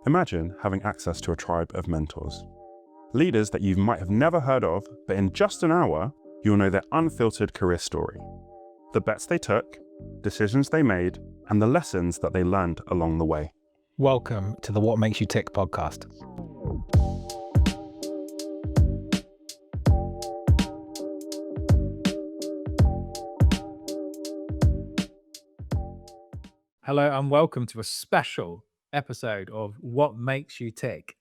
Imagine having access to a tribe of mentors. Leaders that you might have never heard of, but in just an hour, you'll know their unfiltered career story. The bets they took, decisions they made, and the lessons that they learned along the way. Welcome to the What Makes You Tick podcast. Hello and welcome to a special episode of What Makes You Tick.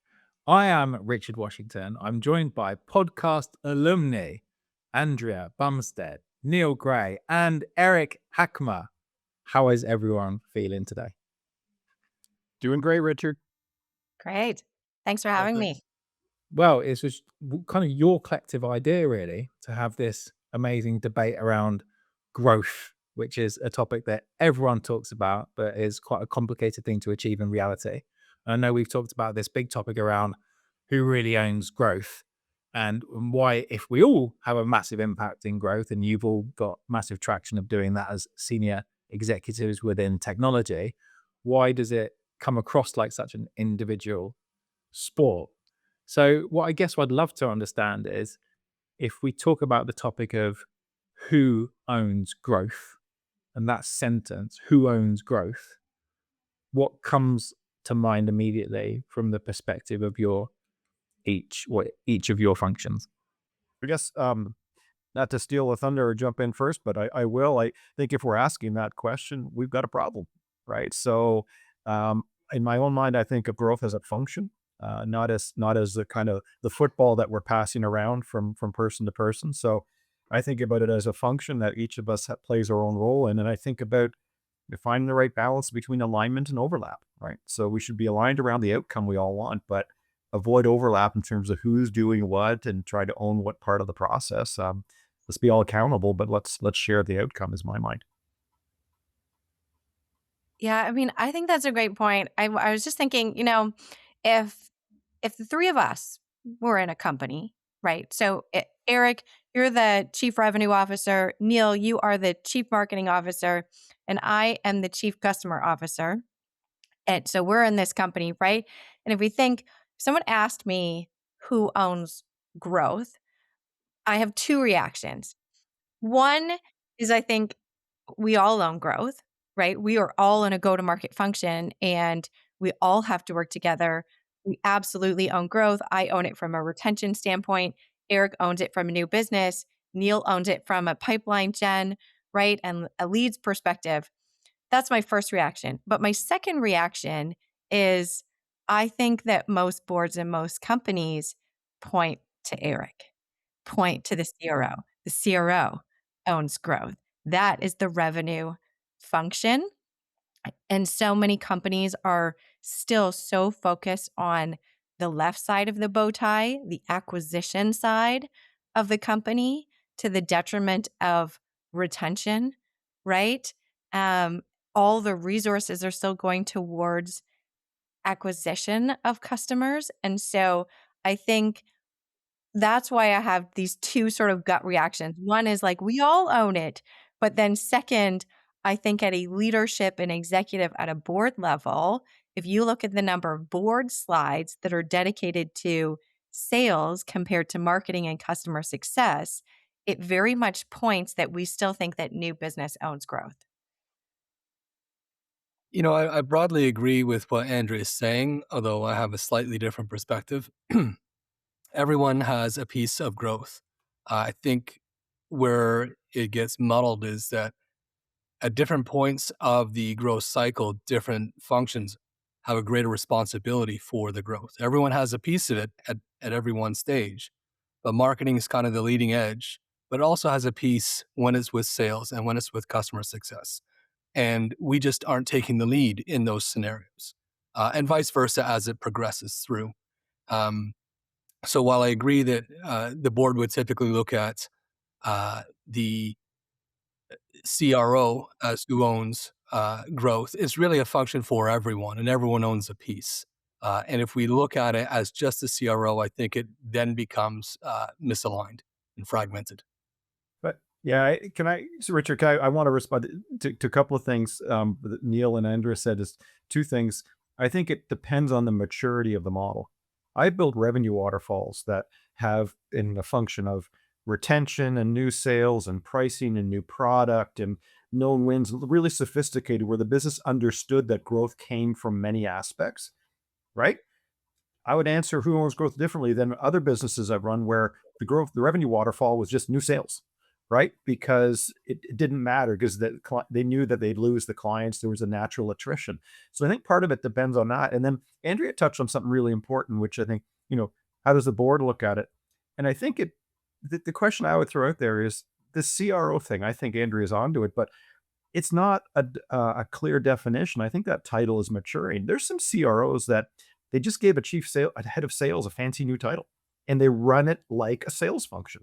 I am Richard Washington. I'm joined by podcast alumni Andrea Bumstead, Neil Gray, and Eric Hackmer. How is everyone feeling today? Doing great, Richard. Great. Thanks for having me. Well, it's just kind of your collective idea, really, to have this amazing debate around growth, which is a topic that everyone talks about, but is quite a complicated thing to achieve in reality. And I know we've talked about this big topic around who really owns growth and why, if we all have a massive impact in growth, and you've all got massive traction of doing that as senior executives within technology, why does it come across like such an individual sport? So what I guess I'd love to understand is, if we talk about the topic of who owns growth, and that sentence, who owns growth, what comes to mind immediately from the perspective of each of your functions? I guess not to steal the thunder or jump in first, but I will. I think if we're asking that question, we've got a problem, right? So in my own mind, I think of growth as a function. Not as the kind of the football that we're passing around from person to person. So I think about it as a function that each of us plays our own role in. And I think about finding the right balance between alignment and overlap, right? So we should be aligned around the outcome we all want, but avoid overlap in terms of who's doing what and try to own what part of the process. Let's be all accountable, but let's share the outcome is my mind. Yeah, I mean, I think that's a great point. I was just thinking, if the three of us were in a company, right? So Eric, you're the chief revenue officer. Neil, you are the chief marketing officer, and I am the chief customer officer. And so we're in this company, right? And if we think, if someone asked me who owns growth, I have two reactions. One is, I think we all own growth, right? We are all in a go-to-market function and we all have to work together. We absolutely own growth. I own it from a retention standpoint. Eric owns it from a new business. Neil owns it from a pipeline gen, right? And a leads perspective. That's my first reaction. But my second reaction is, I think that most boards and most companies point to Eric, point to the CRO. The CRO owns growth. That is the revenue function. And so many companies are still so focused on the left side of the bow tie, the acquisition side of the company, to the detriment of retention, right? All the resources are still going towards acquisition of customers. And so I think that's why I have these two sort of gut reactions. One is like, we all own it. But then second, I think at a leadership and executive at a board level, if you look at the number of board slides that are dedicated to sales compared to marketing and customer success, it very much points that we still think that new business owns growth. I broadly agree with what Andrea is saying, although I have a slightly different perspective. Everyone has a piece of growth. I think where it gets muddled is that at different points of the growth cycle, different functions have a greater responsibility for the growth. Everyone has a piece of it at every one stage, but marketing is kind of the leading edge, but it also has a piece when it's with sales and when it's with customer success. And we just aren't taking the lead in those scenarios, and vice versa as it progresses through. So while I agree that the board would typically look at the CRO as who owns growth, it's really a function for everyone, and everyone owns a piece. And if we look at it as just the CRO, I think it then becomes misaligned and fragmented. But yeah, Richard, I want to respond to a couple of things that Neil and Andrea said. Is two things. I think it depends on the maturity of the model. I built revenue waterfalls that have in the function of retention and new sales and pricing and new product and known wins, really sophisticated, where the business understood that growth came from many aspects, right? I would answer who owns growth differently than other businesses I've run where the revenue waterfall was just new sales, right? Because it didn't matter because they knew that they'd lose the clients. There was a natural attrition. So I think part of it depends on that. And then Andrea touched on something really important, which I think, how does the board look at it? And I think the question I would throw out there is the CRO thing. I think Andrea's onto it, but it's not a clear definition. I think that title is maturing. There's some CROs that they just gave a head of sales a fancy new title, and they run it like a sales function.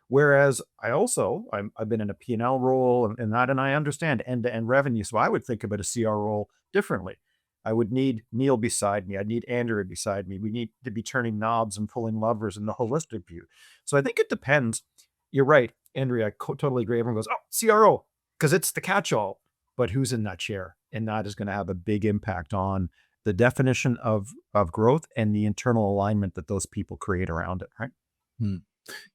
Whereas I've been in a P&L role and I understand end-to-end revenue. So I would think about a CR role differently. I would need Neil beside me. I'd need Andrea beside me. We need to be turning knobs and pulling levers in the holistic view. So I think it depends. You're right, Andrea. I totally agree. Everyone goes, oh, CRO, because it's the catch-all. But who's in that chair? And that is going to have a big impact on the definition of growth and the internal alignment that those people create around it, right?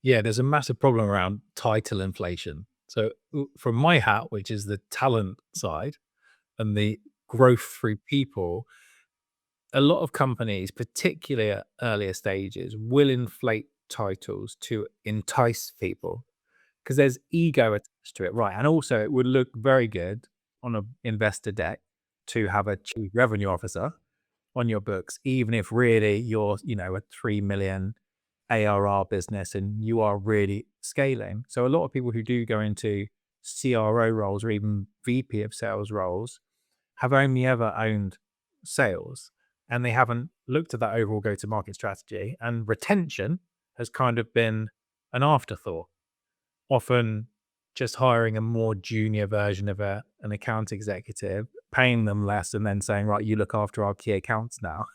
Yeah, there's a massive problem around title inflation. So from my hat, which is the talent side and the growth through people, a lot of companies, particularly at earlier stages, will inflate titles to entice people because there's ego attached to it, right? And also it would look very good on an investor deck to have a chief revenue officer on your books, even if really you're, a 3 million ARR business and you are really scaling. So a lot of people who do go into CRO roles or even VP of sales roles have only ever owned sales and they haven't looked at that overall go-to-market strategy, and retention has kind of been an afterthought, often just hiring a more junior version of an account executive, paying them less and then saying, right, you look after our key accounts now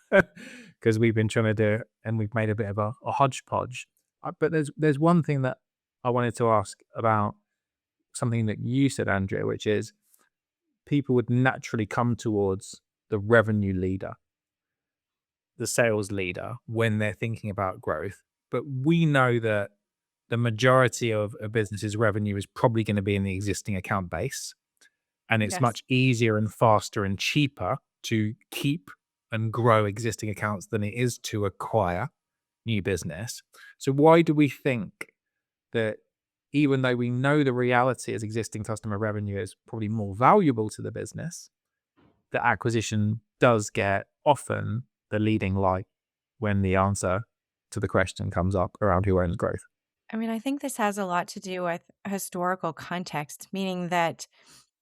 because we've been trying to do it and we've made a bit of a hodgepodge. But there's one thing that I wanted to ask about something that you said, Andrea, which is people would naturally come towards the revenue leader, the sales leader, when they're thinking about growth. But we know that the majority of a business's revenue is probably going to be in the existing account base. And it's Yes. much easier and faster and cheaper to keep and grow existing accounts than it is to acquire new business. So why do we think that even though we know the reality is existing customer revenue is probably more valuable to the business, the acquisition does get often the leading light when the answer to the question comes up around who owns growth? I mean, I think this has a lot to do with historical context, meaning that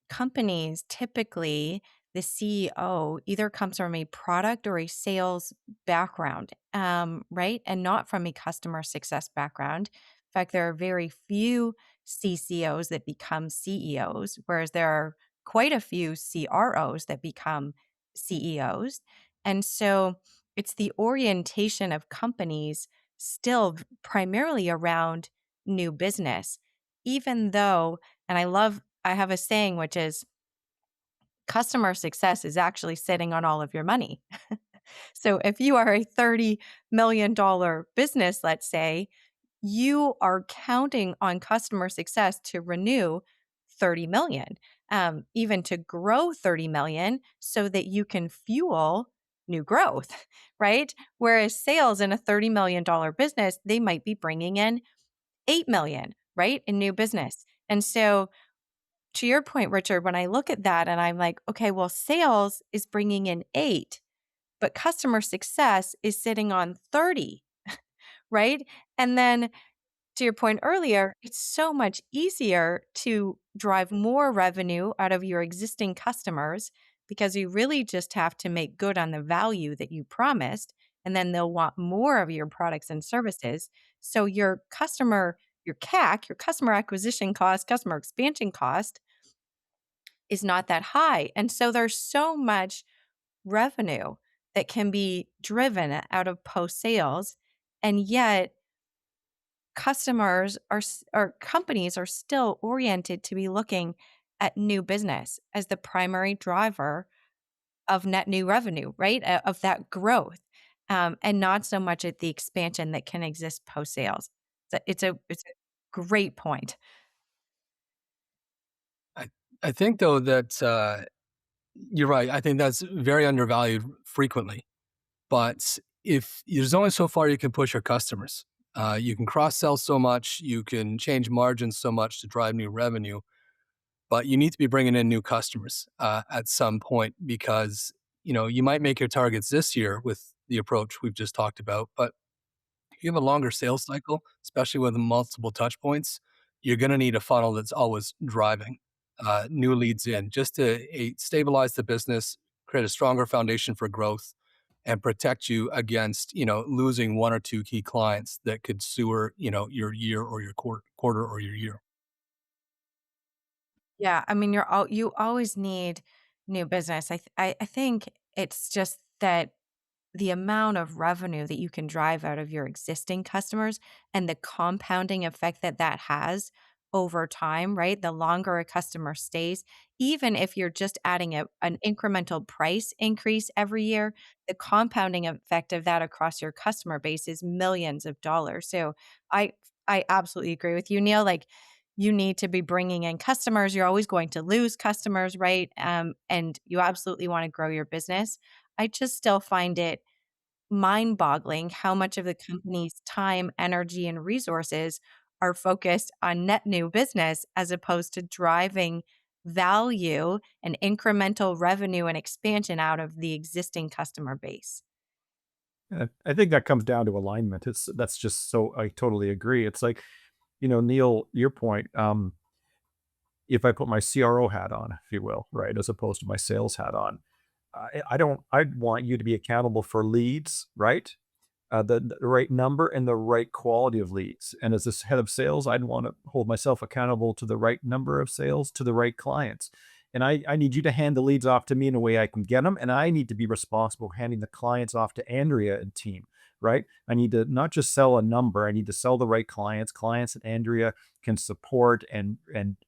companies typically, the CEO either comes from a product or a sales background, right? And not from a customer success background. In fact, there are very few CCOs that become CEOs, whereas there are quite a few CROs that become CEOs. And so it's the orientation of companies still primarily around new business, even though, and I have a saying, which is customer success is actually sitting on all of your money. So if you are a $30 million business, let's say, you are counting on customer success to renew 30 million, even to grow 30 million so that you can fuel new growth, right? Whereas sales in a $30 million business, they might be bringing in 8 million, right? In new business. And so to your point, Richard, when I look at that and I'm like, okay, well, sales is bringing in 8, but customer success is sitting on 30, right? And then to your point earlier, it's so much easier to drive more revenue out of your existing customers because you really just have to make good on the value that you promised, and then they'll want more of your products and services. So your CAC, your customer acquisition cost, customer expansion cost is not that high. And so there's so much revenue that can be driven out of post sales. And yet customers or companies are still oriented to be looking at new business as the primary driver of net new revenue, right? Of that growth, and not so much at the expansion that can exist post sales. It's a great point. I, I think though that you're right. I think that's very undervalued frequently. But if there's only so far you can push your customers, you can cross sell so much, you can change margins so much to drive new revenue, but you need to be bringing in new customers at some point because you might make your targets this year with the approach we've just talked about, but if you have a longer sales cycle, especially with multiple touch points, you're going to need a funnel that's always driving new leads in just to stabilize the business, create a stronger foundation for growth, and protect you against losing one or two key clients that could sewer your year or your quarter or your year. Yeah, I mean, you always need new business. I think it's just that the amount of revenue that you can drive out of your existing customers and the compounding effect that that has over time, right? The longer a customer stays, even if you're just adding an incremental price increase every year, the compounding effect of that across your customer base is millions of dollars. So I I absolutely agree with you, Neil. Like, you need to be bringing in customers. You're always going to lose customers, right? And you absolutely want to grow your business. I just still find it mind-boggling how much of the company's time, energy, and resources are focused on net new business as opposed to driving value and incremental revenue and expansion out of the existing customer base. I think that comes down to alignment. That's just so I totally agree. It's like, Neil, your point, if I put my CRO hat on, if you will, right, as opposed to my sales hat on, I'd want you to be accountable for leads, right? The right number and the right quality of leads. And as this head of sales, I'd want to hold myself accountable to the right number of sales to the right clients. And I need you to hand the leads off to me in a way I can get them. And I need to be responsible handing the clients off to Andrea and team, right? I need to not just sell a number, I need to sell the right clients that Andrea can support and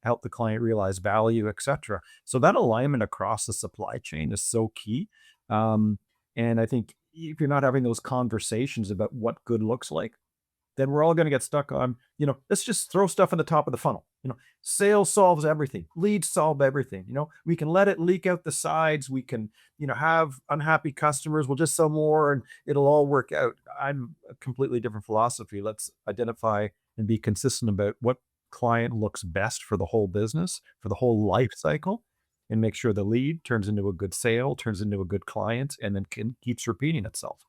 help the client realize value, etc. So that alignment across the supply chain is so key. Um, and I think if you're not having those conversations about what good looks like, then we're all going to get stuck on, let's just throw stuff in the top of the funnel. Sales solves everything. Leads solve everything. We can let it leak out the sides. We can, have unhappy customers. We'll just sell more and it'll all work out. I'm a completely different philosophy. Let's identify and be consistent about what client looks best for the whole business, for the whole life cycle, and make sure the lead turns into a good sale, turns into a good client, and then keeps repeating itself.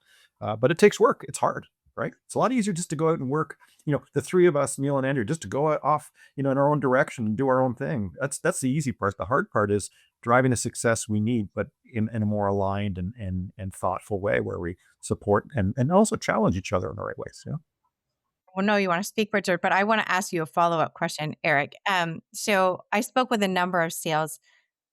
But it takes work. It's hard, right? It's a lot easier just to go out and work, the three of us, Neil and Andrew, just to go off, in our own direction and do our own thing. That's the easy part. The hard part is driving the success we need, but in a more aligned and thoughtful way where we support and also challenge each other in the right ways. Well, no, you want to speak, Richard, but I want to ask you a follow-up question, Eric. So I spoke with a number of sales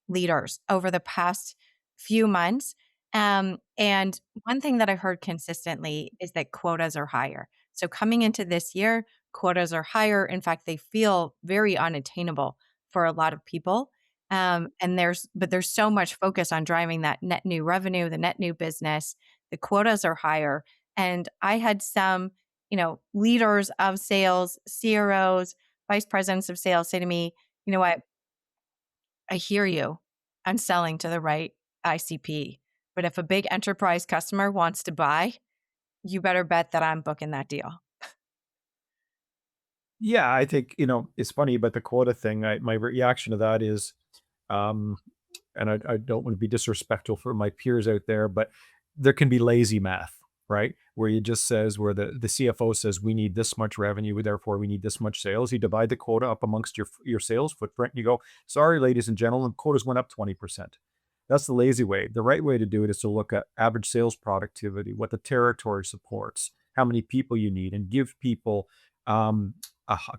leaders over the past few months. And one thing that I've heard consistently is that quotas are higher. So coming into this year, quotas are higher. In fact, they feel very unattainable for a lot of people. And there's so much focus on driving that net new revenue, the net new business. The quotas are higher. And I had some, leaders of sales, CROs, vice presidents of sales say to me, you know what, I hear you on selling to the right ICP. But if a big enterprise customer wants to buy, you better bet that I'm booking that deal. Yeah, I think, it's funny about the quota thing. My reaction to that is, um, and I don't want to be disrespectful for my peers out there, but there can be lazy math, right? Where where the CFO says, we need this much revenue, therefore we need this much sales. You divide the quota up amongst your sales footprint and you go, sorry, ladies and gentlemen, quotas went up 20%. That's the lazy way. The right way to do it is to look at average sales productivity, what the territory supports, how many people you need, and give people a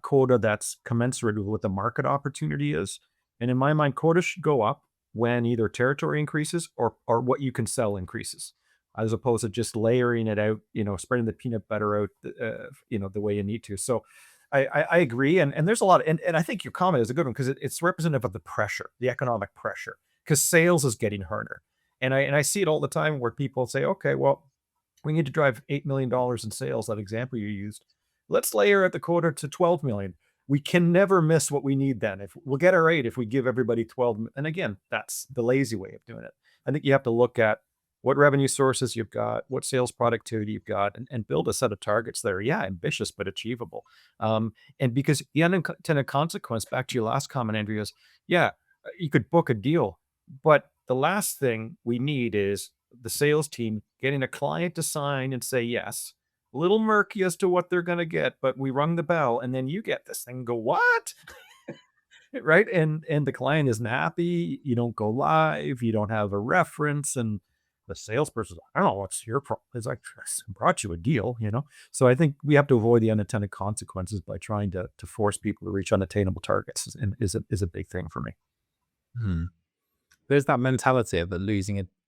quota that's commensurate with what the market opportunity is. And in my mind, quota should go up when either territory increases or what you can sell increases, as opposed to just layering it out, spreading the peanut butter out, the way you need to. So I agree. And there's a lot, and I think your comment is a good one because it's representative of the pressure, the economic pressure, because sales is getting harder. And I see it all the time where people say, okay, well, we need to drive $8 million in sales, that example you used. Let's layer at the quota to 12 million. We can never miss what we need then. If we'll get our 8 if we give everybody 12. And again, that's the lazy way of doing it. I think you have to look at what revenue sources you've got, what sales productivity you've got, and build a set of targets that are, yeah, ambitious, but achievable. And because the unintended consequence, back to your last comment, Andrew, is, yeah, you could book a deal, but the last thing we need is the sales team getting a client to sign and say yes. A little murky as to what they're going to get, but we rung the bell, and then you get this thing and go, what? Right? And the client isn't happy. You don't go live. You don't have a reference, and the salesperson, I don't know what's your problem. It's like, I brought you a deal, you know? So I think we have to avoid the unintended consequences by trying to force people to reach unattainable targets, and is a big thing for me. There's that mentality of that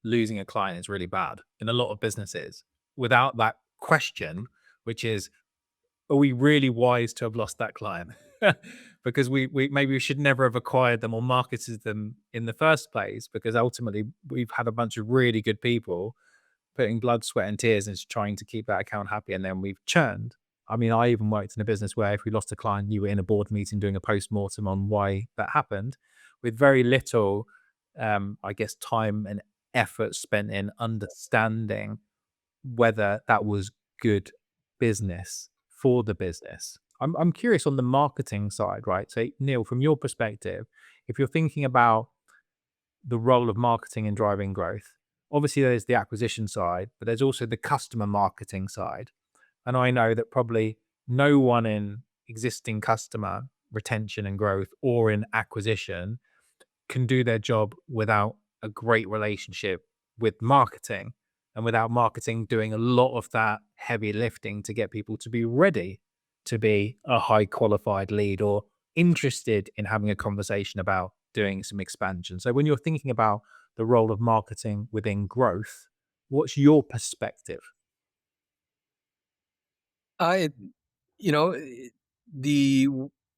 losing a client is really bad in a lot of businesses without that question, which is, are we really wise to have lost that client? Because we maybe we should never have acquired them or marketed them in the first place, because ultimately we've had a bunch of really good people putting blood, sweat, and tears into trying to keep that account happy, and then we've churned. I mean, I even worked in a business where if we lost a client, you were in a board meeting doing a post-mortem on why that happened, with very little, I guess, time and effort spent in understanding whether that was good business for the business. I'm curious on the marketing side, right? So, Neil, from your perspective, if you're thinking about the role of marketing in driving growth, obviously there's the acquisition side, but there's also the customer marketing side. And I know that probably no one in existing customer retention and growth or in acquisition can do their job without a great relationship with marketing, and without marketing doing a lot of that heavy lifting to get people to be ready to be a high qualified lead or interested in having a conversation about doing some expansion. So when you're thinking about the role of marketing within growth, what's your perspective? I, you know, the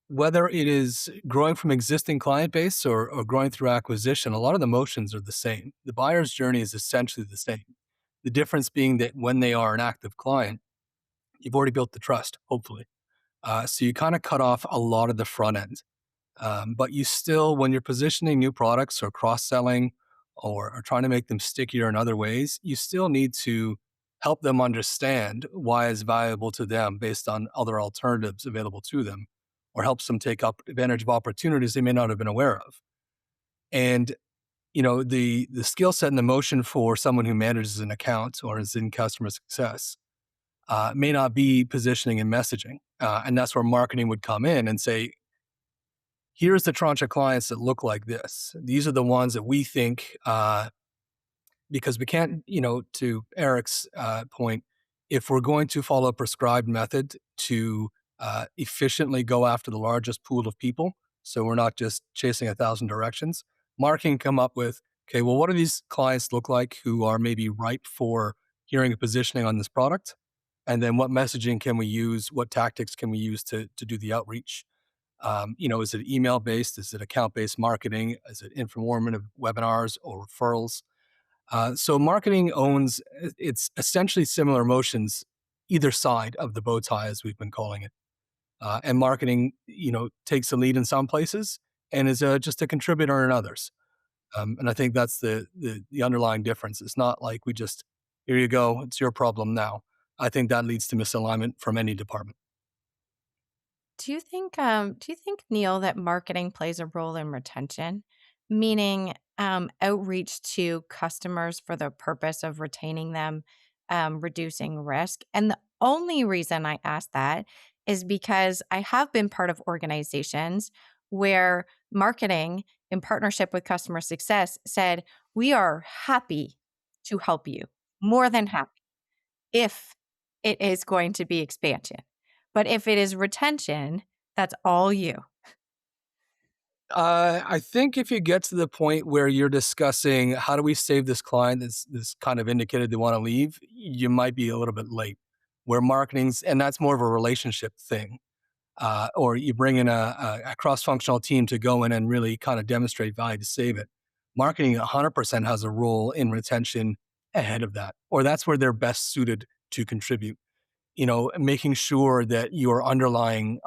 whether it is growing from existing client base or growing through acquisition, a lot of the motions are the same. The buyer's journey is essentially the same. The difference being that when they are an active client, you've already built the trust, hopefully. So you kind of cut off a lot of the front end. But you still, when you're positioning new products or cross-selling or trying to make them stickier in other ways, you still need to help them understand why it's valuable to them based on other alternatives available to them, or helps them take up advantage of opportunities they may not have been aware of. And the skill set and the motion for someone who manages an account or is in customer success may not be positioning and messaging. And that's where marketing would come in and say, here's the tranche of clients that look like this. These are the ones that we think, because we can't, to Eric's point, if we're going to follow a prescribed method to efficiently go after the largest pool of people, so we're not just chasing 1,000 directions, marketing come up with, okay, well, what do these clients look like who are maybe ripe for hearing a positioning on this product? And then what messaging can we use? What tactics can we use to do the outreach? Is it email based? Is it account based marketing? Is it informative webinars or referrals? So marketing owns, it's essentially similar motions, either side of the bow tie, as we've been calling it. And marketing, takes the lead in some places and is just a contributor in others. And I think that's the underlying difference. It's not like we just, here you go, it's your problem now. I think that leads to misalignment from any department. Do you think, Neil, that marketing plays a role in retention, meaning outreach to customers for the purpose of retaining them, reducing risk? And the only reason I ask that is because I have been part of organizations where marketing, in partnership with customer success, said, we are happy to help you, more than happy, if it is going to be expansion. But if it is retention, that's all you. I think if you get to the point where you're discussing how do we save this client that's kind of indicated they want to leave, you might be a little bit late. Where marketing's, and that's more of a relationship thing, or you bring in a cross-functional team to go in and really kind of demonstrate value to save it. Marketing 100% has a role in retention ahead of that, or that's where they're best suited to contribute. Making sure that you're underlining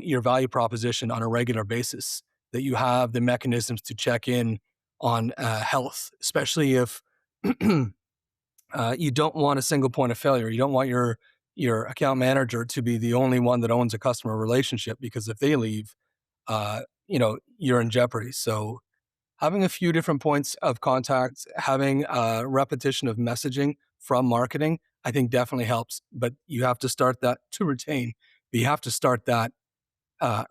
your value proposition on a regular basis, that you have the mechanisms to check in on health, especially if you don't want a single point of failure. You don't want your account manager to be the only one that owns a customer relationship, because if they leave, you're in jeopardy. So having a few different points of contact, having a repetition of messaging from marketing, I think definitely helps. But you have to start that to retain. But you have to start that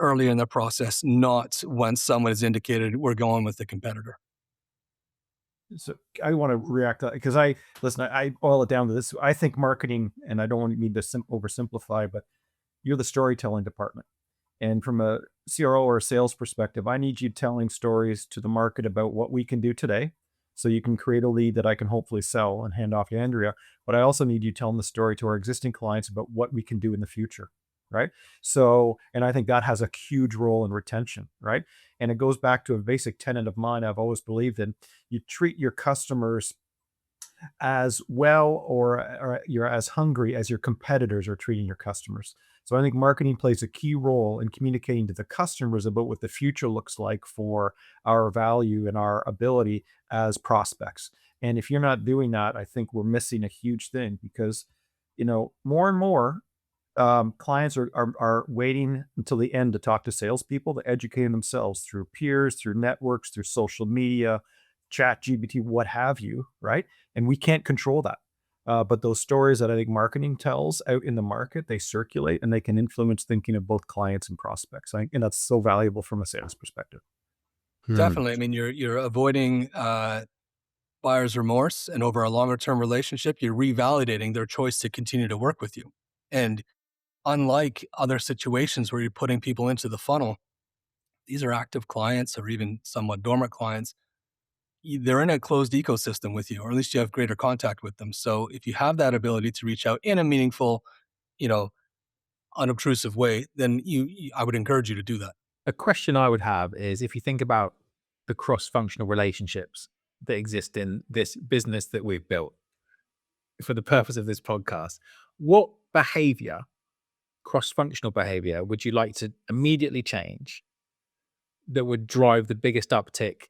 earlier in the process, not when someone has indicated we're going with the competitor. So I want to react because I boil it down to this. I think marketing, and I don't want me to oversimplify, but you're the storytelling department. And from a CRO or a sales perspective, I need you telling stories to the market about what we can do today. So you can create a lead that I can hopefully sell and hand off to Andrea. But I also need you telling the story to our existing clients about what we can do in the future. Right. So, and I think that has a huge role in retention. Right. And it goes back to a basic tenet of mine I've always believed in. You treat your customers as well, or you're as hungry as your competitors are treating your customers. So I think marketing plays a key role in communicating to the customers about what the future looks like for our value and our ability as prospects. And if you're not doing that, I think we're missing a huge thing, because, more and more clients are waiting until the end to talk to salespeople, to educate themselves through peers, through networks, through social media, chat, GPT, what have you, right? And we can't control that. But those stories that I think marketing tells out in the market, they circulate and they can influence thinking of both clients and prospects. And that's so valuable from a sales perspective. Definitely. I mean, you're avoiding buyer's remorse, and over a longer term relationship, you're revalidating their choice to continue to work with you. And unlike other situations where you're putting people into the funnel, these are active clients or even somewhat dormant clients. They're in a closed ecosystem with you, or at least you have greater contact with them. So if you have that ability to reach out in a meaningful, unobtrusive way, then I would encourage you to do that. A question I would have is, if you think about the cross-functional relationships that exist in this business that we've built for the purpose of this podcast, what behavior, cross-functional behavior, would you like to immediately change that would drive the biggest uptick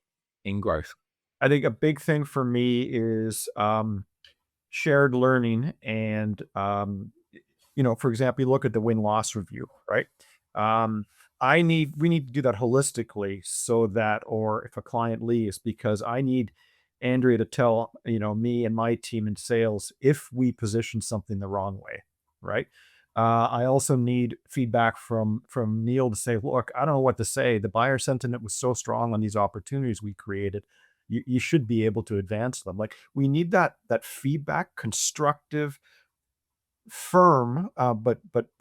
in growth? I think a big thing for me is shared learning. And, for example, you look at the win-loss review, right? We need to do that holistically, so that, or if a client leaves, because I need Andrea to tell, me and my team in sales if we position something the wrong way, right? I also need feedback from Neil to say, look, I don't know what to say. The buyer sentiment was so strong on these opportunities we created. You should be able to advance them. Like, we need that feedback, constructive, firm, but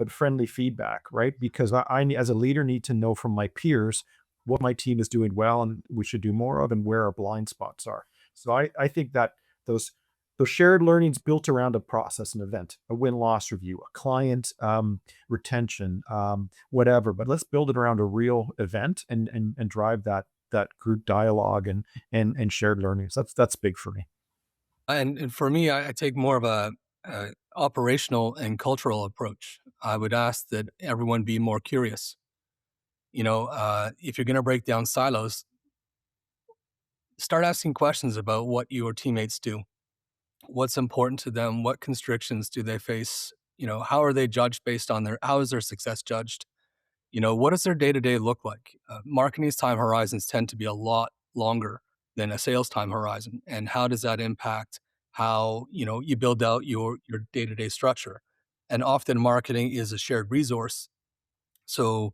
friendly feedback, right? Because I as a leader need to know from my peers what my team is doing well and we should do more of, and where our blind spots are. So I think that those shared learnings built around a process, an event, a win-loss review, a client retention, whatever. But let's build it around a real event and drive that group dialogue and shared learnings. That's big for me. And for me, I take more of a operational and cultural approach. I would ask that everyone be more curious. If you're going to break down silos, start asking questions about what your teammates do. What's important to them? What constrictions do they face? How are they judged based on how is their success judged? What does their day-to-day look like? Marketing's time horizons tend to be a lot longer than a sales time horizon. And how does that impact how, you build out your day-to-day structure? And often marketing is a shared resource. So,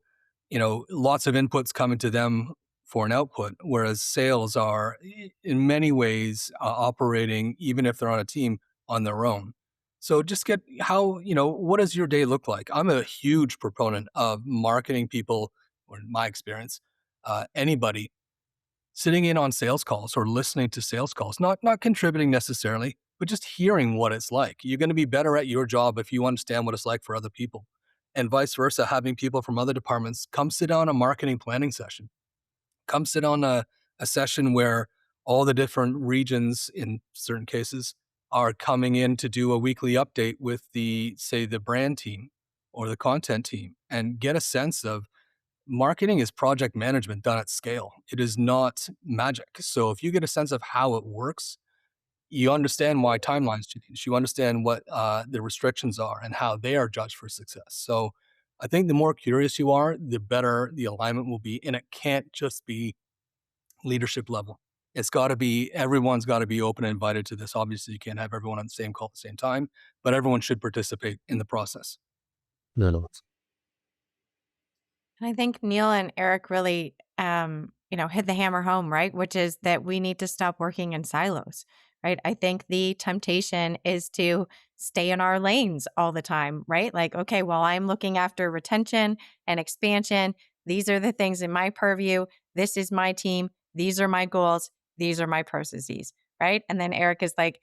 lots of inputs coming to them for an output, whereas sales are in many ways operating, even if they're on a team, on their own. So just get what does your day look like? I'm a huge proponent of marketing people, or in my experience, anybody sitting in on sales calls or listening to sales calls, not contributing necessarily, but just hearing what it's like. You're going to be better at your job if you understand what it's like for other people. And vice versa, having people from other departments come sit on a marketing planning session. Come sit on a a session where all the different regions in certain cases are coming in to do a weekly update with the brand team or the content team, and get a sense of marketing is project management done at scale. It is not magic. So if you get a sense of how it works, you understand why timelines change. You understand what the restrictions are and how they are judged for success. So I think the more curious you are, the better the alignment will be. And it can't just be leadership level. It's got to be, everyone's got to be open and invited to this. Obviously, you can't have everyone on the same call at the same time, but everyone should participate in the process. No. And I think Neil and Eric really, hit the hammer home, right? Which is that we need to stop working in silos, right? I think the temptation is to stay in our lanes all the time, right? Like, okay, well, I'm looking after retention and expansion. These are the things in my purview. This is my team. These are my goals. These are my processes, right? And then Eric is like,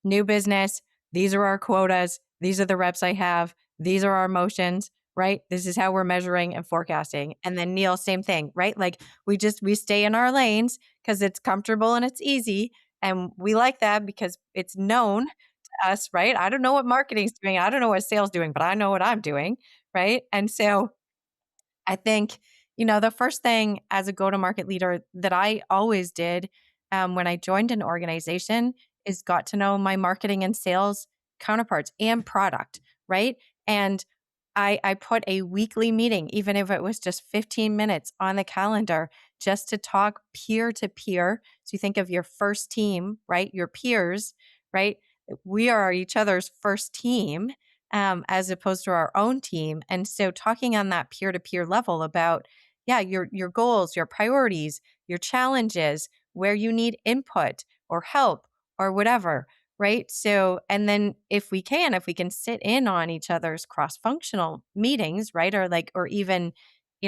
new business. These are our quotas. These are the reps I have. These are our motions, right? This is how we're measuring and forecasting. And then Neil, same thing, right? Like we stay in our lanes because it's comfortable and it's easy. And we like that because it's known to us, right? I don't know what marketing's doing. I don't know what sales doing, but I know what I'm doing, right? And so I think, the first thing as a go-to-market leader that I always did when I joined an organization is got to know my marketing and sales counterparts and product, right? And I put a weekly meeting, even if it was just 15 minutes on the calendar, just to talk peer to peer. So you think of your first team, right? Your peers, right? We are each other's first team as opposed to our own team. And so talking on that peer to peer level about, your goals, your priorities, your challenges, where you need input or help or whatever. Right. So, and then if we can sit in on each other's cross-functional meetings, right. Or even,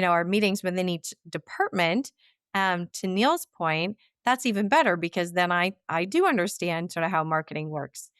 our meetings within each department, to Neil's point, that's even better because then I do understand sort of how marketing works.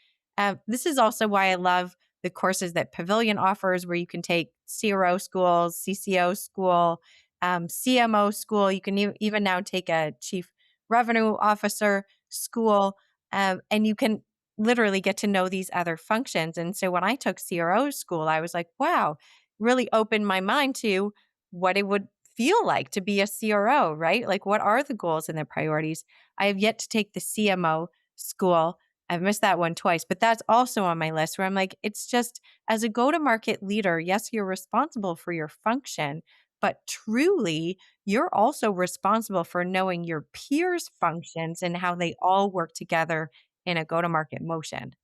This is also why I love the courses that Pavilion offers, where you can take CRO schools, CCO school, CMO school. You can even now take a chief revenue officer school, and you can literally get to know these other functions. And so when I took CRO school, I was like, wow, really opened my mind to what it would feel like to be a CRO, right? Like, what are the goals and the priorities? I have yet to take the CMO school. I've missed that one twice, but that's also on my list where I'm like, it's just as a go-to-market leader, yes, you're responsible for your function, but truly, you're also responsible for knowing your peers' functions and how they all work together in a go-to-market motion.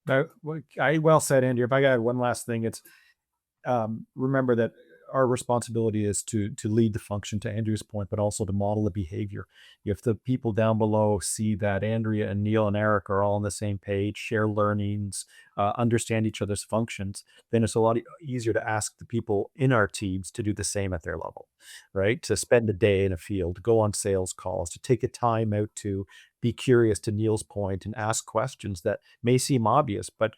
Well said, Andy. If I got one last thing, it's remember that our responsibility is to lead the function, to Andrew's point, but also to model the behavior. If the people down below see that Andrea and Neil and Eric are all on the same page, share learnings, understand each other's functions, then it's a lot easier to ask the people in our teams to do the same at their level, right? To spend a day in a field, to go on sales calls, to take a time out to be curious, to Neil's point, and ask questions that may seem obvious, but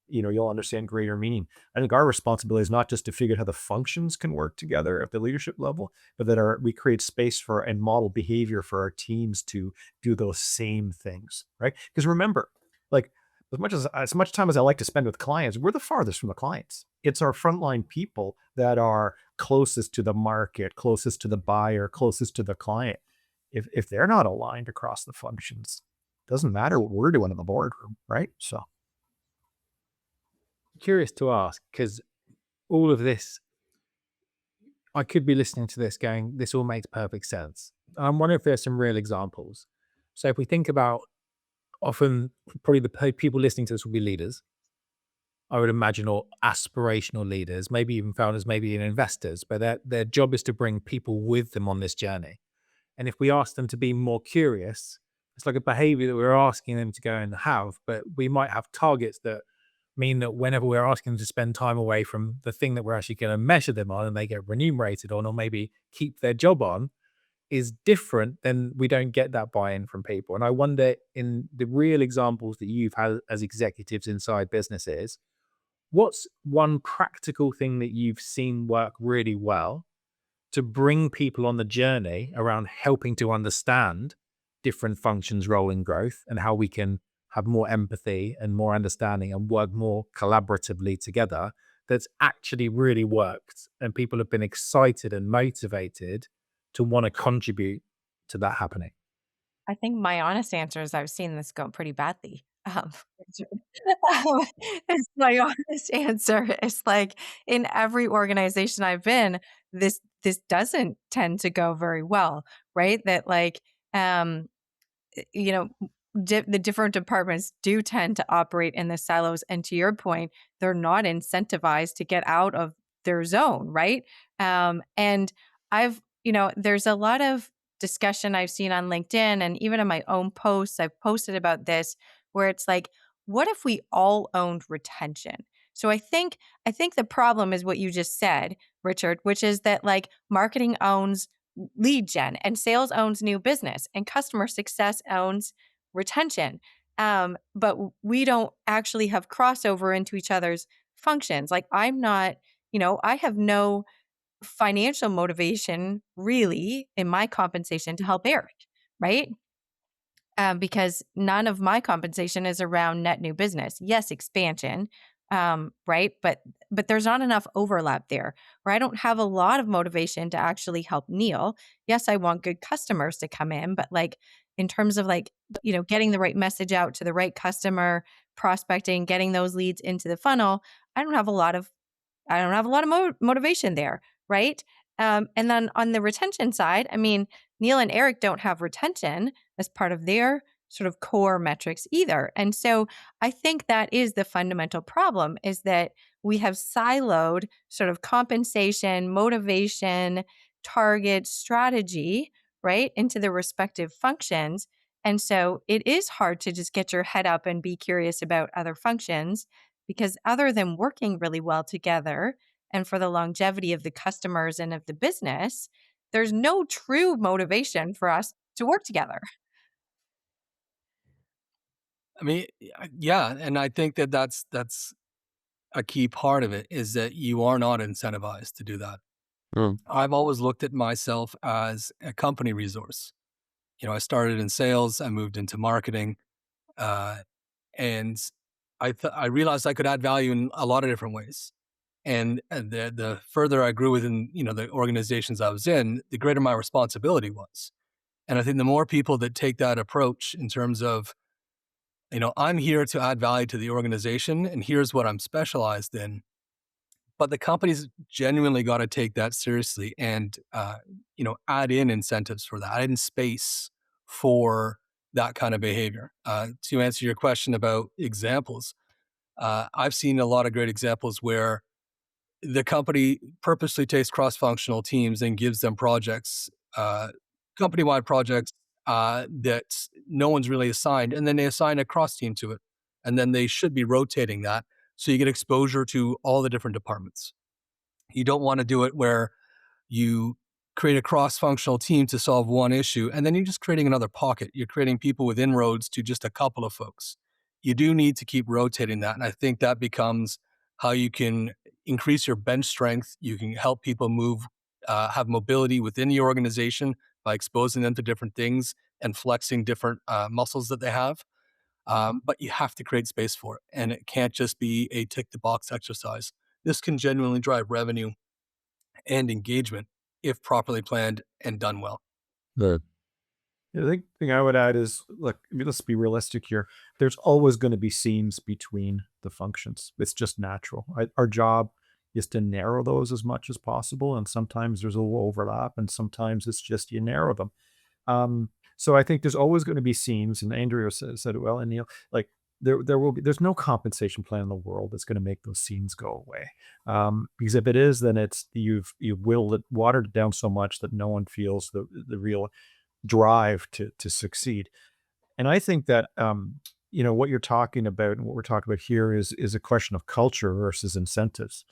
you'll understand greater meaning. I think our responsibility is not just to figure out how the functions can work together at the leadership level, but that we create space for and model behavior for our teams to do those same things, right? Because remember, like as much time as I like to spend with clients, we're the farthest from the clients. It's our frontline people that are closest to the market, closest to the buyer, closest to the client. If they're not aligned across the functions, it doesn't matter what we're doing in the boardroom, right? So. Curious to ask, because all of this, I could be listening to this going, this all makes perfect sense. I'm wondering if there's some real examples. So if we think about, often probably the people listening to this will be leaders, I would imagine, or aspirational leaders, maybe even founders, maybe even investors, but their job is to bring people with them on this journey. And if we ask them to be more curious, it's like a behavior that we're asking them to go and have, but we might have targets that mean that whenever we're asking them to spend time away from the thing that we're actually going to measure them on and they get remunerated on, or maybe keep their job on, is different, then we don't get that buy-in from people. And I wonder, in the real examples that you've had as executives inside businesses, what's one practical thing that you've seen work really well to bring people on the journey around helping to understand different functions' role in growth and how we can have more empathy and more understanding and work more collaboratively together, that's actually really worked. And people have been excited and motivated to want to contribute to that happening. I think my honest answer is I've seen this go pretty badly. It's my honest answer. It's like in every organization I've been, this doesn't tend to go very well, right? That like you know, the different departments do tend to operate in the silos. And to your point, they're not incentivized to get out of their zone, right? And there's a lot of discussion I've seen on LinkedIn and even in my own posts, I've posted about this where it's like, what if we all owned retention? So I think the problem is what you just said, Richard, which is that like marketing owns lead gen and sales owns new business and customer success owns retention. But we don't actually have crossover into each other's functions. Like I'm not, I have no financial motivation really in my compensation to help Eric, right? Because none of my compensation is around net new business. Yes, expansion, right? But there's not enough overlap there, where I don't have a lot of motivation to actually help Neil. Yes, I want good customers to come in, but like in terms of like getting the right message out to the right customer, prospecting, getting those leads into the funnel, I don't have a lot of motivation there, right? And then on the retention side, I mean, Neil and Eric don't have retention as part of their sort of core metrics either. And so I think that is the fundamental problem, is that we have siloed sort of compensation, motivation, target, strategy, right, into the respective functions. And so it is hard to just get your head up and be curious about other functions, because other than working really well together and for the longevity of the customers and of the business, there's no true motivation for us to work together. I mean, yeah, and I think that that's a key part of it, is that you are not incentivized to do that. Mm. I've always looked at myself as a company resource. I started in sales, I moved into marketing, uh, and I realized I could add value in a lot of different ways. And the further I grew within the organizations I was in, the greater my responsibility was. And I think the more people that take that approach in terms of, I'm here to add value to the organization, and here's what I'm specialized in. But the company's genuinely got to take that seriously and, add in incentives for that, add in space for that kind of behavior. To answer your question about examples, I've seen a lot of great examples where the company purposely takes cross-functional teams and gives them projects, company-wide projects that no one's really assigned, and then they assign a cross-team to it. And then they should be rotating that so you get exposure to all the different departments. You don't want to do it where you create a cross-functional team to solve one issue, and then you're just creating another pocket. You're creating people with inroads to just a couple of folks. You do need to keep rotating that. And I think that becomes how you can increase your bench strength. You can help people move, have mobility within the organization by exposing them to different things and flexing different muscles that they have. But you have to create space for it. And it can't just be a tick the box exercise. This can genuinely drive revenue and engagement if properly planned and done well. Good. The thing I would add is, look, I mean, let's be realistic here. There's always going to be seams between the functions. It's just natural. Our job is to narrow those as much as possible. And sometimes there's a little overlap, and sometimes it's just you narrow them. So I think there's always going to be seams, and Andrea said it well, and Neil, like there's no compensation plan in the world that's going to make those seams go away. Because if it is, then it's you've watered it down so much that no one feels the real drive to succeed. And I think that what you're talking about and what we're talking about here is a question of culture versus incentives.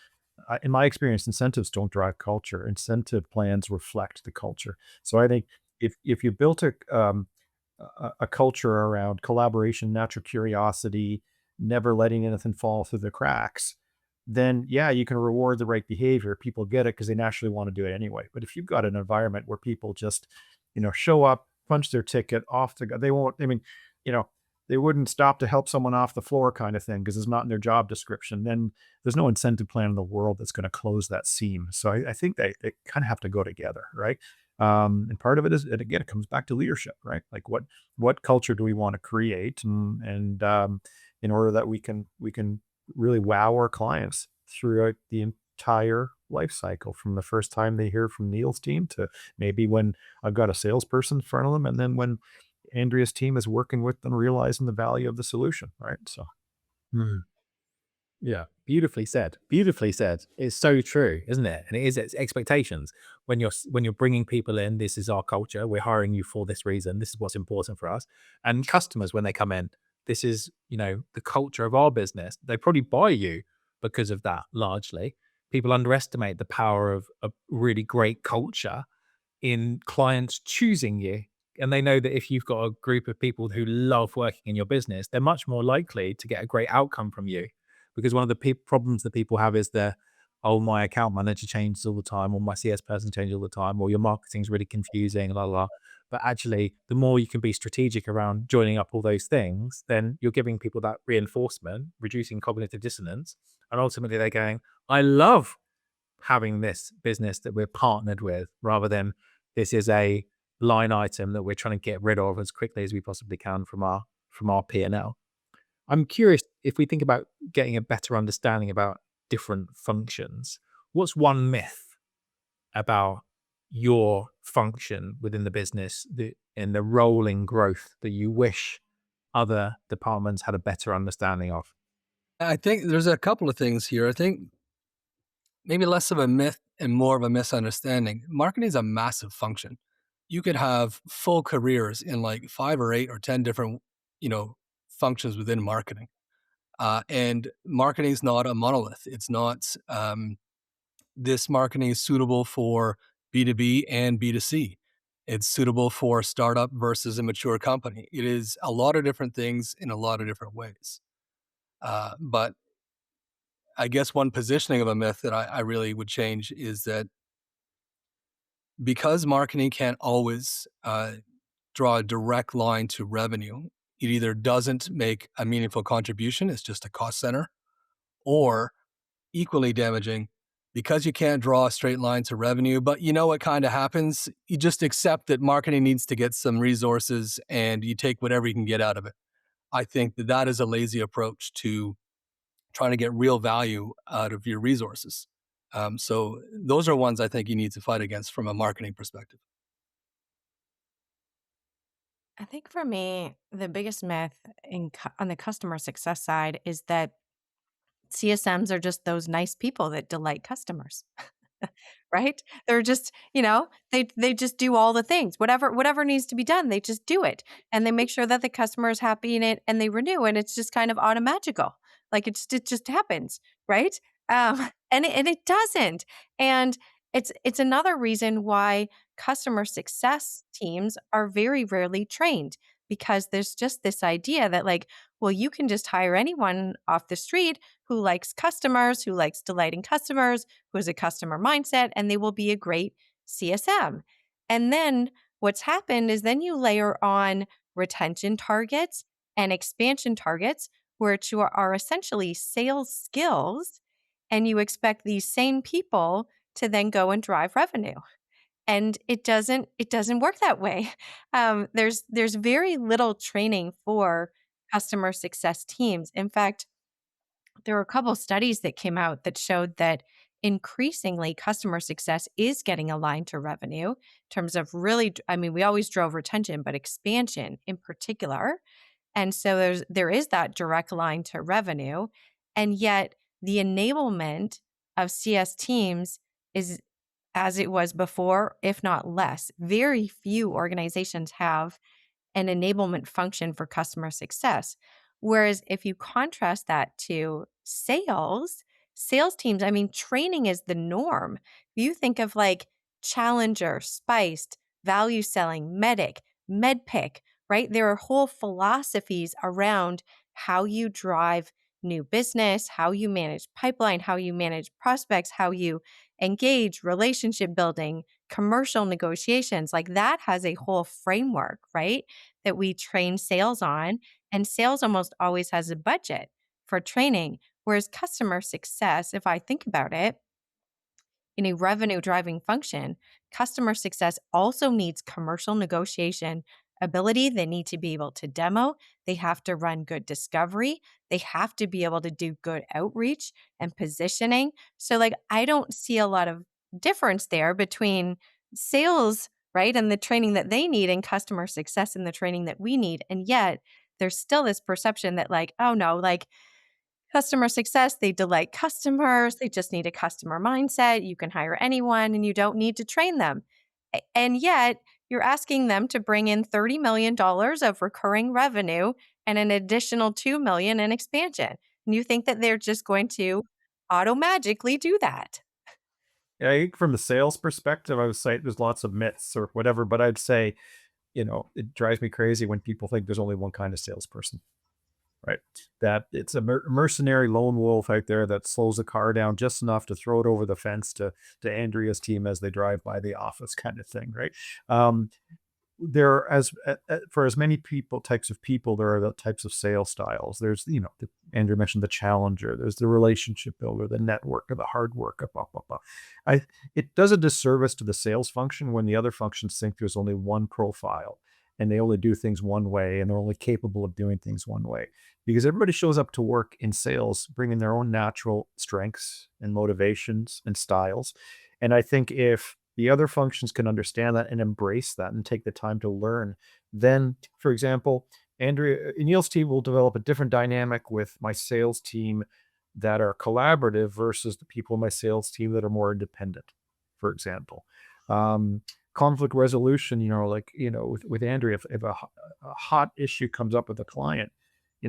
In my experience, incentives don't drive culture. Incentive plans reflect the culture. So I think if you built a culture around collaboration, natural curiosity, never letting anything fall through the cracks, then yeah, you can reward the right behavior. People get it because they naturally want to do it anyway. But if you've got an environment where people just, show up, punch their ticket, off to go, they won't, you know, they wouldn't stop to help someone off the floor kind of thing because it's not in their job description, then there's no incentive plan in the world that's going to close that seam. So I think they kind of have to go together, right? And part of it is, and again, it comes back to leadership, right? Like what culture do we want to create, and in order that we can really wow our clients throughout the entire life cycle, from the first time they hear from Neil's team to maybe when I've got a salesperson in front of them, and then when Andrea's team is working with them, realizing the value of the solution, right? So Hmm. Yeah, beautifully said. Beautifully said. It's so true, isn't it? And it's expectations. When you're bringing people in, this is our culture. We're hiring you for this reason. This is what's important for us. And customers, when they come in, this is the culture of our business. They probably buy you because of that. Largely, people underestimate the power of a really great culture in clients choosing you. And they know that if you've got a group of people who love working in your business, they're much more likely to get a great outcome from you. Because one of the problems that people have is oh, my account manager changes all the time, or my CS person changes all the time, or your marketing's really confusing, la la. La. But actually, the more you can be strategic around joining up all those things, then you're giving people that reinforcement, reducing cognitive dissonance. And ultimately, they're going, I love having this business that we're partnered with, rather than this is a line item that we're trying to get rid of as quickly as we possibly can from our P&L. I'm curious, if we think about getting a better understanding about different functions, what's one myth about your function within the business, in the rolling growth, that you wish other departments had a better understanding of? I think there's a couple of things here. I think maybe less of a myth and more of a misunderstanding. Marketing is a massive function. You could have full careers in like 5 or 8 or 10 different, functions within marketing. And marketing is not a monolith. It's not this marketing is suitable for B2B and B2C. It's suitable for a startup versus a mature company. It is a lot of different things in a lot of different ways. But I guess one positioning of a myth that I really would change is that because marketing can't always draw a direct line to revenue, it either doesn't make a meaningful contribution, it's just a cost center, or equally damaging, because you can't draw a straight line to revenue, but you know what kind of happens? You just accept that marketing needs to get some resources and you take whatever you can get out of it. I think that is a lazy approach to trying to get real value out of your resources. So those are ones I think you need to fight against from a marketing perspective. I think for me, the biggest myth on the customer success side is that CSMs are just those nice people that delight customers. Right? They're just, they just do all the things. Whatever needs to be done, they just do it. And they make sure that the customer is happy in it and they renew, and it's just kind of automagical. Like it just happens, right? And it doesn't. And it's another reason why customer success teams are very rarely trained, because there's just this idea that, like, well, you can just hire anyone off the street who likes customers, who likes delighting customers, who has a customer mindset, and they will be a great CSM. And then what's happened is then you layer on retention targets and expansion targets, which are essentially sales skills, and you expect these same people to then go and drive revenue. And it doesn't work that way. There's very little training for customer success teams. In fact, there were a couple studies that came out that showed that increasingly customer success is getting aligned to revenue in terms of really, I mean, we always drove retention, but expansion in particular. And so there is that direct line to revenue. And yet the enablement of CS teams is as it was before, if not less. Very few organizations have an enablement function for customer success. Whereas if you contrast that to sales teams, I mean, training is the norm. You think of like Challenger, Spiced, value selling, Medic, MedPick, right? There are whole philosophies around how you drive new business, how you manage pipeline, how you manage prospects, how you engage, relationship building, commercial negotiations. Like that has a whole framework, right? That we train sales on. And sales almost always has a budget for training. Whereas customer success, if I think about it, in a revenue driving function, customer success also needs commercial negotiation ability. They need to be able to demo. They have to run good discovery. They have to be able to do good outreach and positioning. So, like, I don't see a lot of difference there between sales, right, and the training that they need, and customer success and the training that we need. And yet, there's still this perception that, like, oh no, like, customer success, they delight customers. They just need a customer mindset. You can hire anyone and you don't need to train them. And yet, you're asking them to bring in $30 million of recurring revenue and an additional $2 million in expansion. And you think that they're just going to auto-magically do that. Yeah, I think from the sales perspective, I would say there's lots of myths or whatever, but I'd say, it drives me crazy when people think there's only one kind of salesperson, right? That it's a mercenary lone wolf out there that slows the car down just enough to throw it over the fence to Andrea's team as they drive by the office, kind of thing, right? There are for as many types of people, there are the types of sales styles. There's, Andrea mentioned the challenger. There's the relationship builder, the networker, the hard worker. Blah, blah, blah. It does a disservice to the sales function when the other functions think there's only one profile and they only do things one way and they're only capable of doing things one way. Because everybody shows up to work in sales bringing their own natural strengths and motivations and styles. And I think if the other functions can understand that and embrace that and take the time to learn, then, for example, Neil's team will develop a different dynamic with my sales team that are collaborative versus the people in my sales team that are more independent, for example. Conflict resolution, with Andrea, if a hot issue comes up with a client,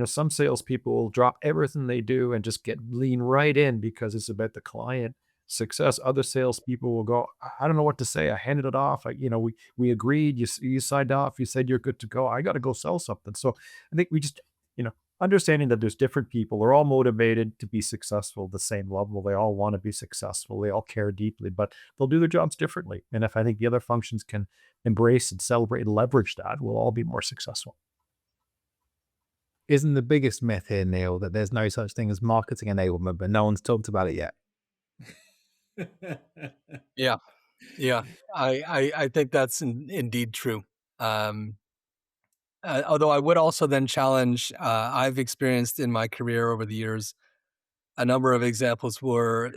some salespeople will drop everything they do and just lean right in because it's about the client success. Other salespeople will go, I don't know what to say. I handed it off. We agreed. You signed off. You said you're good to go. I got to go sell something. So I think we just, understanding that there's different people. They're all motivated to be successful at the same level. They all want to be successful. They all care deeply, but they'll do their jobs differently. And if I think the other functions can embrace and celebrate and leverage that, we'll all be more successful. Isn't the biggest myth here, Neil, that there's no such thing as marketing enablement, but no one's talked about it yet? Yeah. I think that's indeed true. Although I would also then challenge, I've experienced in my career over the years a number of examples where,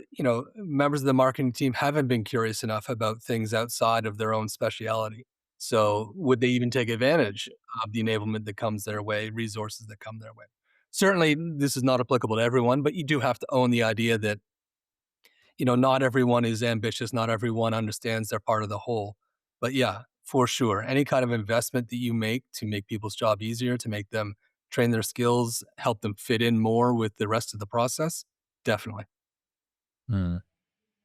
members of the marketing team haven't been curious enough about things outside of their own speciality. So would they even take advantage of the enablement that comes their way, resources that come their way? Certainly, this is not applicable to everyone, but you do have to own the idea that, not everyone is ambitious. Not everyone understands they're part of the whole. But yeah, for sure, any kind of investment that you make to make people's job easier, to make them train their skills, help them fit in more with the rest of the process, definitely.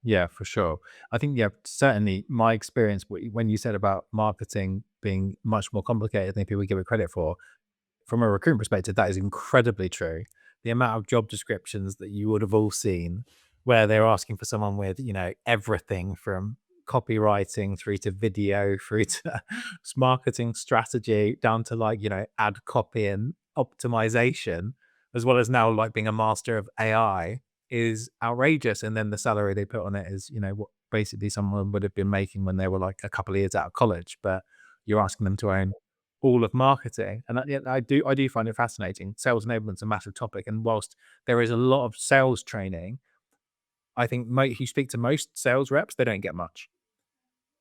Yeah, for sure. I think, certainly my experience, when you said about marketing being much more complicated than people give it credit for, from a recruitment perspective, that is incredibly true. The amount of job descriptions that you would have all seen where they're asking for someone with, everything from copywriting through to video, through to marketing strategy, down to ad copy and optimization, as well as now being a master of AI, is outrageous. And then the salary they put on it is, what basically someone would have been making when they were a couple of years out of college, but you're asking them to own all of marketing. And I do find it fascinating. Sales enablement's a massive topic. And whilst there is a lot of sales training, I think if you speak to most sales reps, they don't get much.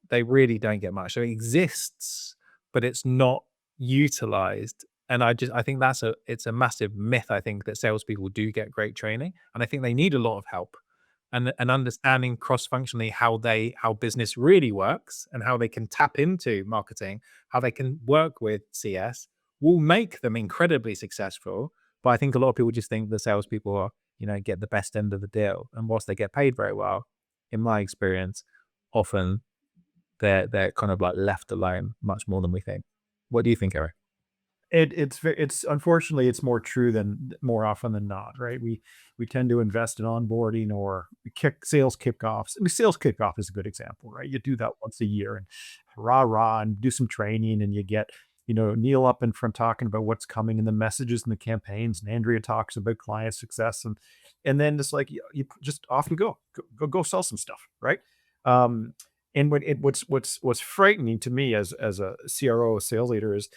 They really don't get much. So it exists, but it's not utilized. And I think it's a massive myth. I think that salespeople do get great training, and I think they need a lot of help and understanding cross-functionally how business really works and how they can tap into marketing, how they can work with CS will make them incredibly successful. But I think a lot of people just think the salespeople are, get the best end of the deal. And whilst they get paid very well, in my experience, often they're kind of left alone much more than we think. What do you think, Eric? It's unfortunately it's more true than more often than not, right? We tend to invest in onboarding or sales kickoffs. I mean, sales kickoff is a good example, right? You do that once a year and rah rah and do some training, and you get Neil up in front talking about what's coming and the messages and the campaigns, and Andrea talks about client success, and then it's like you just off you go sell some stuff, right? Um, and what's frightening to me as a CRO, a sales leader, is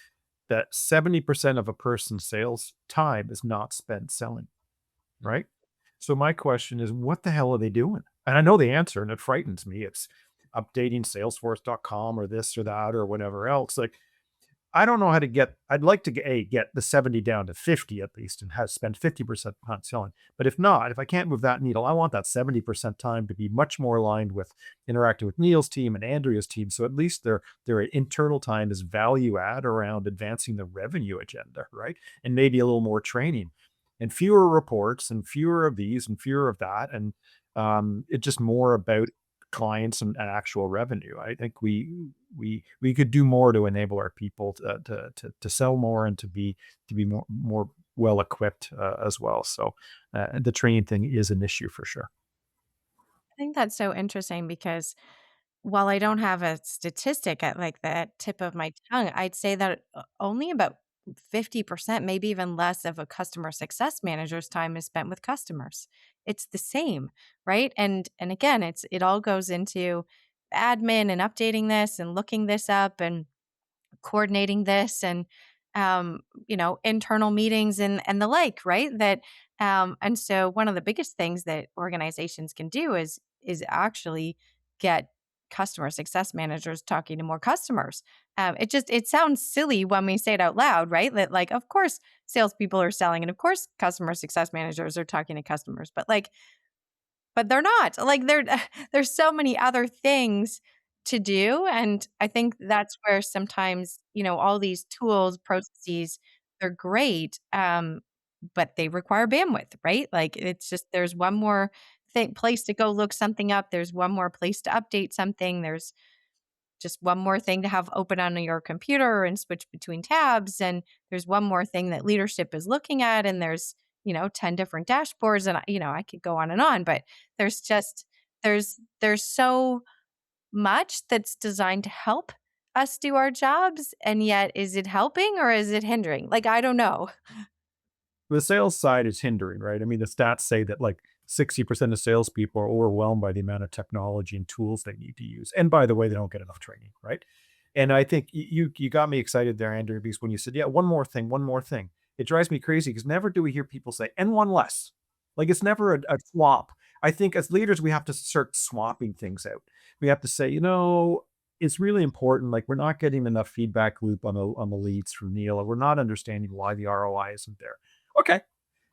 that 70% of a person's sales time is not spent selling, right? So my question is, what the hell are they doing? And I know the answer, and it frightens me. It's updating salesforce.com or this or that or whatever else. Like, I don't know how to I'd like to get the 70 down to 50 at least and have spend 50% on selling. But if not, if I can't move that needle, I want that 70% time to be much more aligned with interacting with Neil's team and Andrea's team. So at least their internal time is value add around advancing the revenue agenda, right? And maybe a little more training and fewer reports and fewer of these and fewer of that. And it's just more about clients and actual revenue. I think we could do more to enable our people to sell more and to be more well equipped as well. So the training thing is an issue for sure. I think that's so interesting because while I don't have a statistic at like the tip of my tongue, I'd say that only about 50%, maybe even less of a customer success manager's time is spent with customers. It's the same, right? And again, it all goes into admin and updating this and looking this up and coordinating this and internal meetings and the like, right? That and so one of the biggest things that organizations can do is actually get customer success managers talking to more customers. It sounds silly when we say it out loud, right? That like of course salespeople are selling and of course customer success managers are talking to customers, but they're not. Like there's so many other things to do, and I think that's where sometimes, all these tools, processes, they're great, but they require bandwidth, right? Like it's just there's one more place to go look something up. There's one more place to update something. There's just one more thing to have open on your computer and switch between tabs. And there's one more thing that leadership is looking at. And there's, 10 different dashboards. And, I could go on, but there's just, there's so much that's designed to help us do our jobs. And yet, is it helping or is it hindering? Like, I don't know. The sales side is hindering, right? I mean, the stats say that like 60% of salespeople are overwhelmed by the amount of technology and tools they need to use. And by the way, they don't get enough training, right? And I think you got me excited there, Andrew, because when you said, yeah, one more thing, it drives me crazy because never do we hear people say, and one less. Like it's never a swap. I think as leaders, we have to start swapping things out. We have to say, it's really important. Like we're not getting enough feedback loop on the leads from Neil, or we're not understanding why the ROI isn't there. Okay.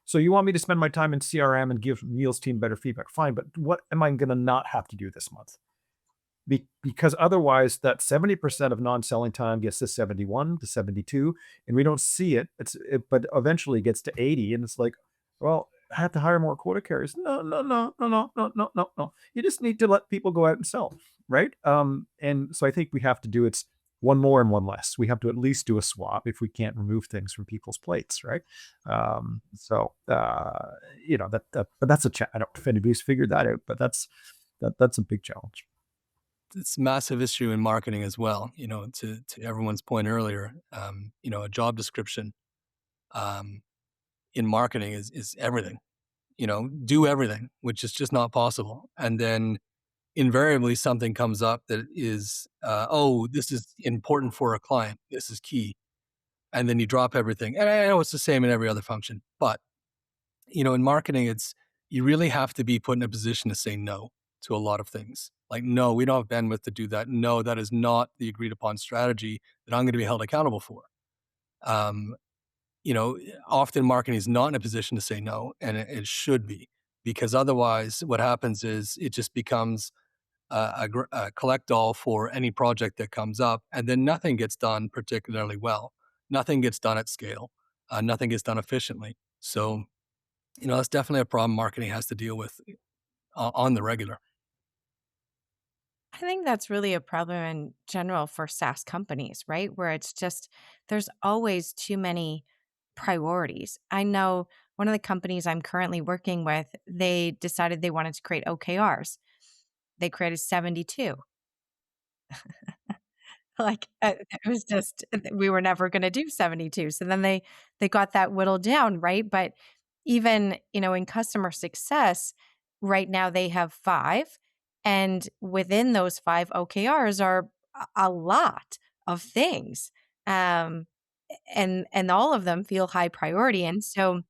So you want me to spend my time in CRM and give Neil's team better feedback? Fine, but what am I going to not have to do this month? Because otherwise that 70% of non-selling time gets to 71 to 72 and we don't see it. But eventually it gets to 80 and it's like, well, I have to hire more quota carriers. No. You just need to let people go out and sell, right? And so I think we have to do it's one more and one less. We have to at least do a swap if we can't remove things from people's plates, right? But that's I don't know if anybody's figured that out, but that's a big challenge. It's a massive issue in marketing as well. To everyone's point earlier, a job description in marketing is everything. Do everything, which is just not possible. And then invariably something comes up that is, this is important for a client. This is key. And then you drop everything. And I know it's the same in every other function, but in marketing, you really have to be put in a position to say no to a lot of things. Like, no, we don't have bandwidth to do that. No, that is not the agreed upon strategy that I'm going to be held accountable for. Often marketing is not in a position to say no, and it should be, because otherwise what happens is it just becomes a collect all for any project that comes up, and then nothing gets done particularly well. Nothing gets done at scale. Nothing gets done efficiently. So, that's definitely a problem marketing has to deal with on the regular. I think that's really a problem in general for SaaS companies, right? Where it's just, there's always too many priorities. I know one of the companies I'm currently working with, they decided they wanted to create OKRs. They created 72. Like, it was just we were never gonna do 72. So then they got that whittled down, right? But even, in customer success, right now they have 5, and within those 5 OKRs are a lot of things. Um, and all of them feel high priority. And so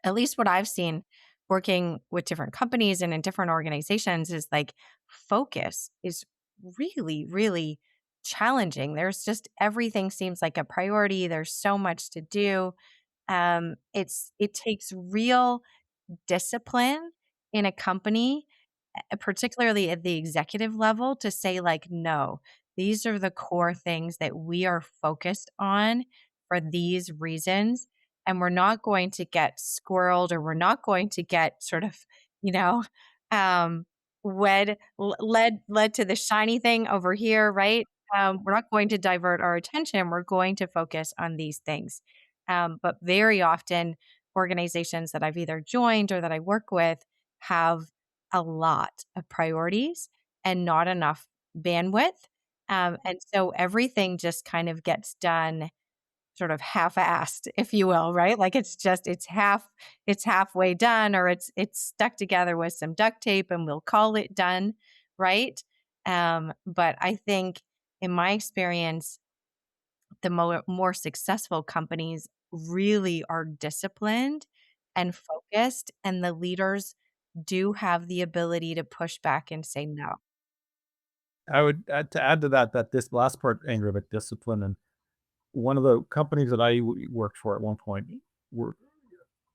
at least what I've seen working with different companies and in different organizations is like focus is really, really challenging. There's just everything seems like a priority. There's so much to do. It takes real discipline in a company, particularly at the executive level, to say, like, no, these are the core things that we are focused on for these reasons. And we're not going to get squirreled, or we're not going to get sort of, you know, um, led to the shiny thing over here, right? We're not going to divert our attention. We're going to focus on these things. But very often, organizations that I've either joined or that I work with have a lot of priorities and not enough bandwidth. And so everything just kind of gets done sort of half-assed, if you will, right? Like it's halfway done, or it's stuck together with some duct tape and we'll call it done, right? But I think in my experience, the more successful companies really are disciplined and focused, and the leaders do have the ability to push back and say no. I would add to that this last part, Andrew, about discipline. And one of the companies that I worked for at one point were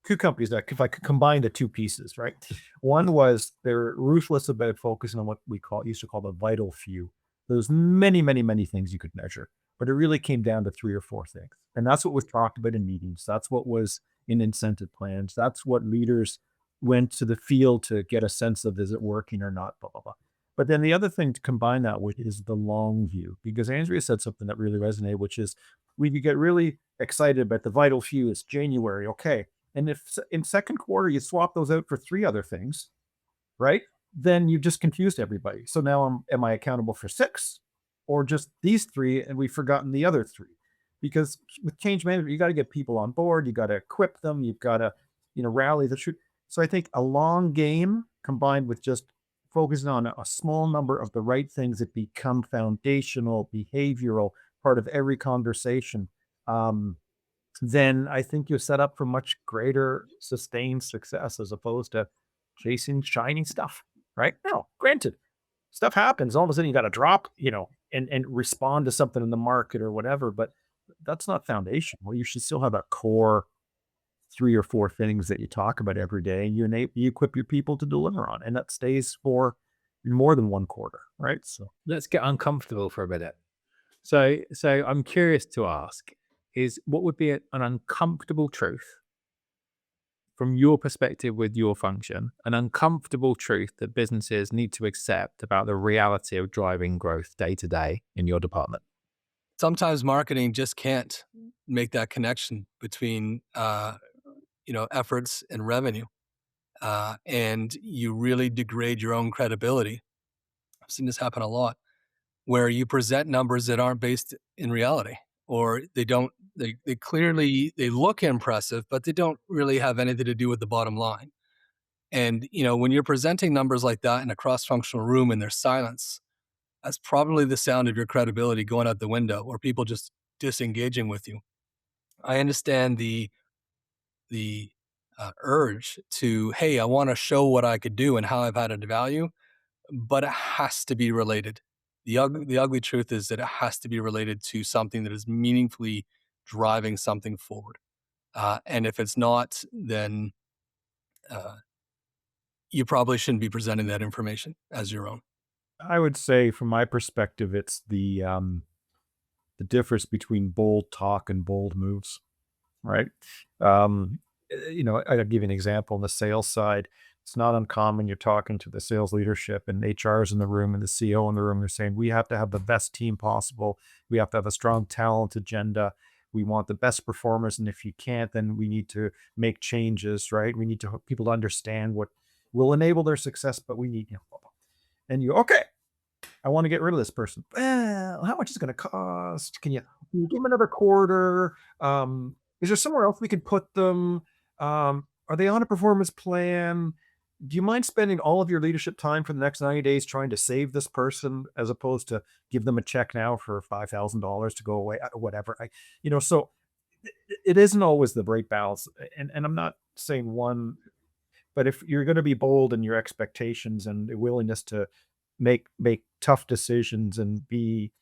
two companies that, if I could combine the two pieces, right? One was they're ruthless about focusing on what we used to call the vital few. There's many, many, many things you could measure, but it really came down to 3 or 4 things. And that's what was talked about in meetings. That's what was in incentive plans. That's what leaders went to the field to get a sense of, is it working or not, blah, blah, blah. But then the other thing to combine that with is the long view, because Andrea said something that really resonated, which is we could get really excited about the vital few. It's January. Okay. And if in second quarter you swap those out for 3 other things, right? Then you've just confused everybody. So now am I accountable for 6 or just these 3 and we've forgotten the other 3? Because with change management, you got to get people on board, you got to equip them, you've got to, rally the troop. So I think a long game combined with just focusing on a small number of the right things that become foundational, behavioral, part of every conversation, then I think you're set up for much greater sustained success as opposed to chasing shiny stuff, right? Now, granted, stuff happens. All of a sudden you got to drop, and respond to something in the market or whatever, but that's not foundational. You should still have a core 3 or 4 things that you talk about every day, and you equip your people to deliver on, and that stays for more than 1 quarter, right? So Let's get uncomfortable for a minute. So I'm curious to ask is what would be an uncomfortable truth from your perspective with your function, an uncomfortable truth that businesses need to accept about the reality of driving growth day to day in your department? Sometimes marketing just can't make that connection between efforts and revenue, and you really degrade your own credibility. I've seen this happen a lot, where you present numbers that aren't based in reality, or they clearly they look impressive, but they don't really have anything to do with the bottom line. And when you're presenting numbers like that in a cross-functional room and there's silence, that's probably the sound of your credibility going out the window, or people just disengaging with you. I understand the urge to, hey, I want to show what I could do and how I've added value, but it has to be related. The ugly truth is that it has to be related to something that is meaningfully driving something forward. And if it's not, then you probably shouldn't be presenting that information as your own. I would say from my perspective, it's the difference between bold talk and bold moves, right? I'll give you an example on the sales side. It's not uncommon. You're talking to the sales leadership and HR is in the room and the CEO in the room. They're saying, we have to have the best team possible. We have to have a strong talent agenda. We want the best performers. And if you can't, then we need to make changes, right? We need to people to understand what will enable their success, but we need, and you, okay, I want to get rid of this person. Well, how much is it going to cost? Can you give them another quarter? Is there somewhere else we can put them? Are they on a performance plan? Do you mind spending all of your leadership time for the next 90 days trying to save this person as opposed to give them a check now for $5,000 to go away, whatever? So it isn't always the right balance. And I'm not saying one, but if you're going to be bold in your expectations and the willingness to make tough decisions and be,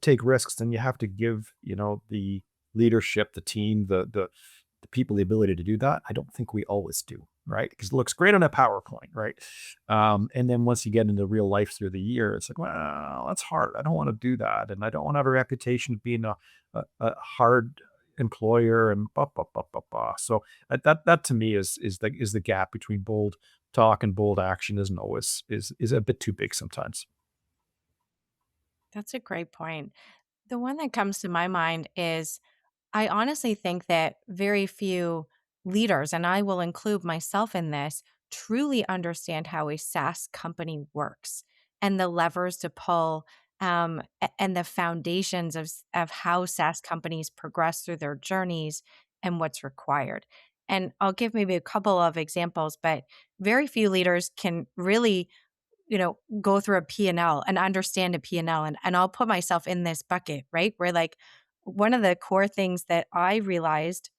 take risks, then you have to give, the leadership, the team, the people the ability to do that. I don't think we always do, right? Because it looks great on a PowerPoint, right? And then once you get into real life through the year, it's like, well, that's hard. I don't want to do that. And I don't want to have a reputation of being a hard employer and blah, blah, blah, blah, blah. So that to me is the gap between bold talk and bold action isn't always is a bit too big sometimes. That's a great point. The one that comes to my mind is I honestly think that very few leaders, and I will include myself in this, truly understand how a SaaS company works and the levers to pull, and the foundations of how SaaS companies progress through their journeys and what's required. And I'll give maybe a couple of examples, but very few leaders can really go through a P&L and understand a P&L. And I'll put myself in this bucket, right? Where like one of the core things that I realized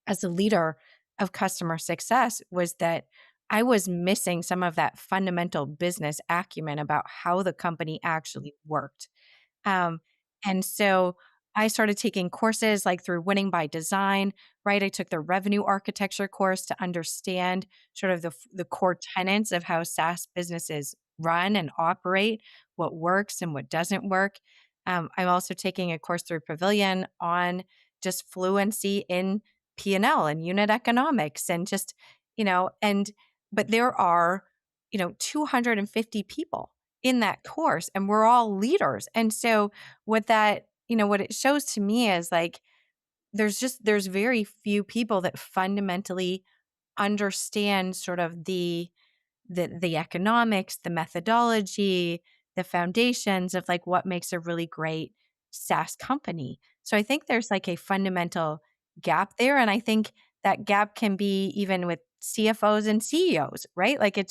as a leader of customer success was that I was missing some of that fundamental business acumen about how the company actually worked. Um, and so I started taking courses like through Winning by Design, right? I took the revenue architecture course to understand sort of the core tenets of how SaaS businesses run and operate, what works and what doesn't work. I'm also taking a course through Pavilion on just fluency in P&L and L and unit economics and just, but there are, 250 people in that course and we're all leaders. And so what it shows to me is like there's very few people that fundamentally understand sort of the economics, the methodology, the foundations of like what makes a really great SaaS company. So I think there's like a fundamental gap there. And I think that gap can be even with CFOs and CEOs, right? Like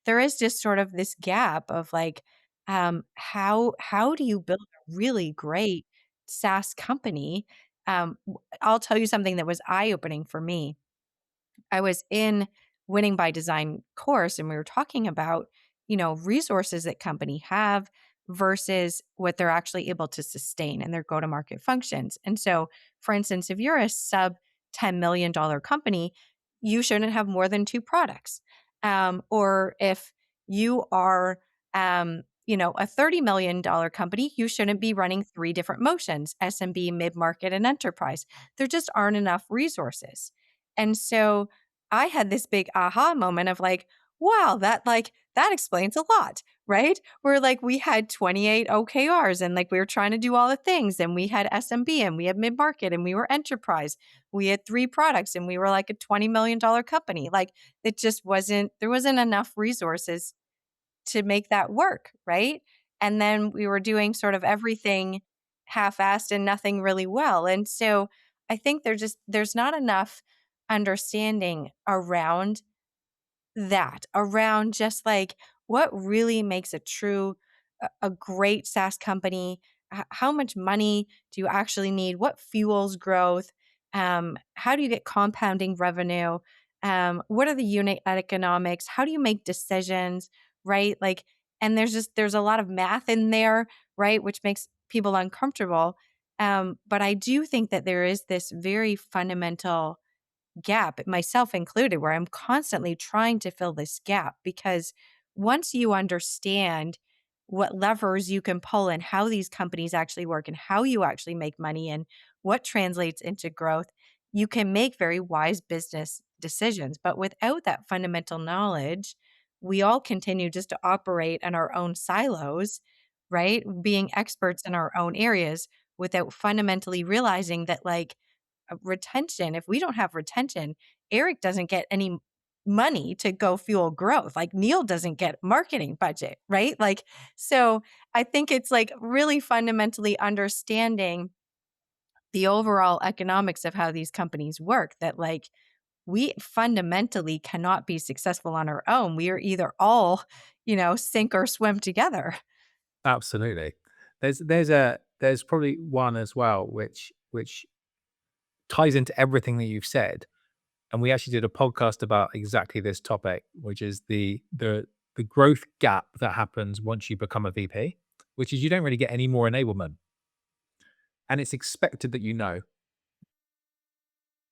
there is just sort of this gap of like, how do you build a really great SaaS company? I'll tell you something that was eye-opening for me. I was in Winning by Design course and we were talking about, resources that company have versus what they're actually able to sustain and their go-to-market functions. And so, for instance, if you're a sub $10 million company, you shouldn't have more than two products. Or if you are, a $30 million company, you shouldn't be running three different motions, SMB, mid-market, and enterprise. There just aren't enough resources. And so I had this big aha moment of like, wow, that explains a lot, right? Where like we had 28 OKRs and like we were trying to do all the things and we had SMB and we had mid-market and we were enterprise. We had three products and we were like a $20 million company. Like there wasn't enough resources to make that work, right? And then we were doing sort of everything half-assed and nothing really well. And so I think there's not enough understanding around that, around just like what really makes a great SaaS company. How much money do you actually need? What fuels growth? How do you get compounding revenue? What are the unit economics? How do you make decisions? Right? Like, and there's a lot of math in there, right? Which makes people uncomfortable. But I do think that there is this very fundamental gap, myself included, where I'm constantly trying to fill this gap because once you understand what levers you can pull and how these companies actually work and how you actually make money and what translates into growth, you can make very wise business decisions. But without that fundamental knowledge, we all continue just to operate in our own silos, right? Being experts in our own areas without fundamentally realizing that, like, retention, if we don't have retention, Eric doesn't get any money to go fuel growth. Like, Neil doesn't get marketing budget, right? Like, so I think it's like really fundamentally understanding the overall economics of how these companies work, that like we fundamentally cannot be successful on our own. We are either all, sink or swim together. Absolutely. There's probably one as well which ties into everything that you've said. And we actually did a podcast about exactly this topic, which is the growth gap that happens once you become a VP, which is you don't really get any more enablement. And it's expected that you know.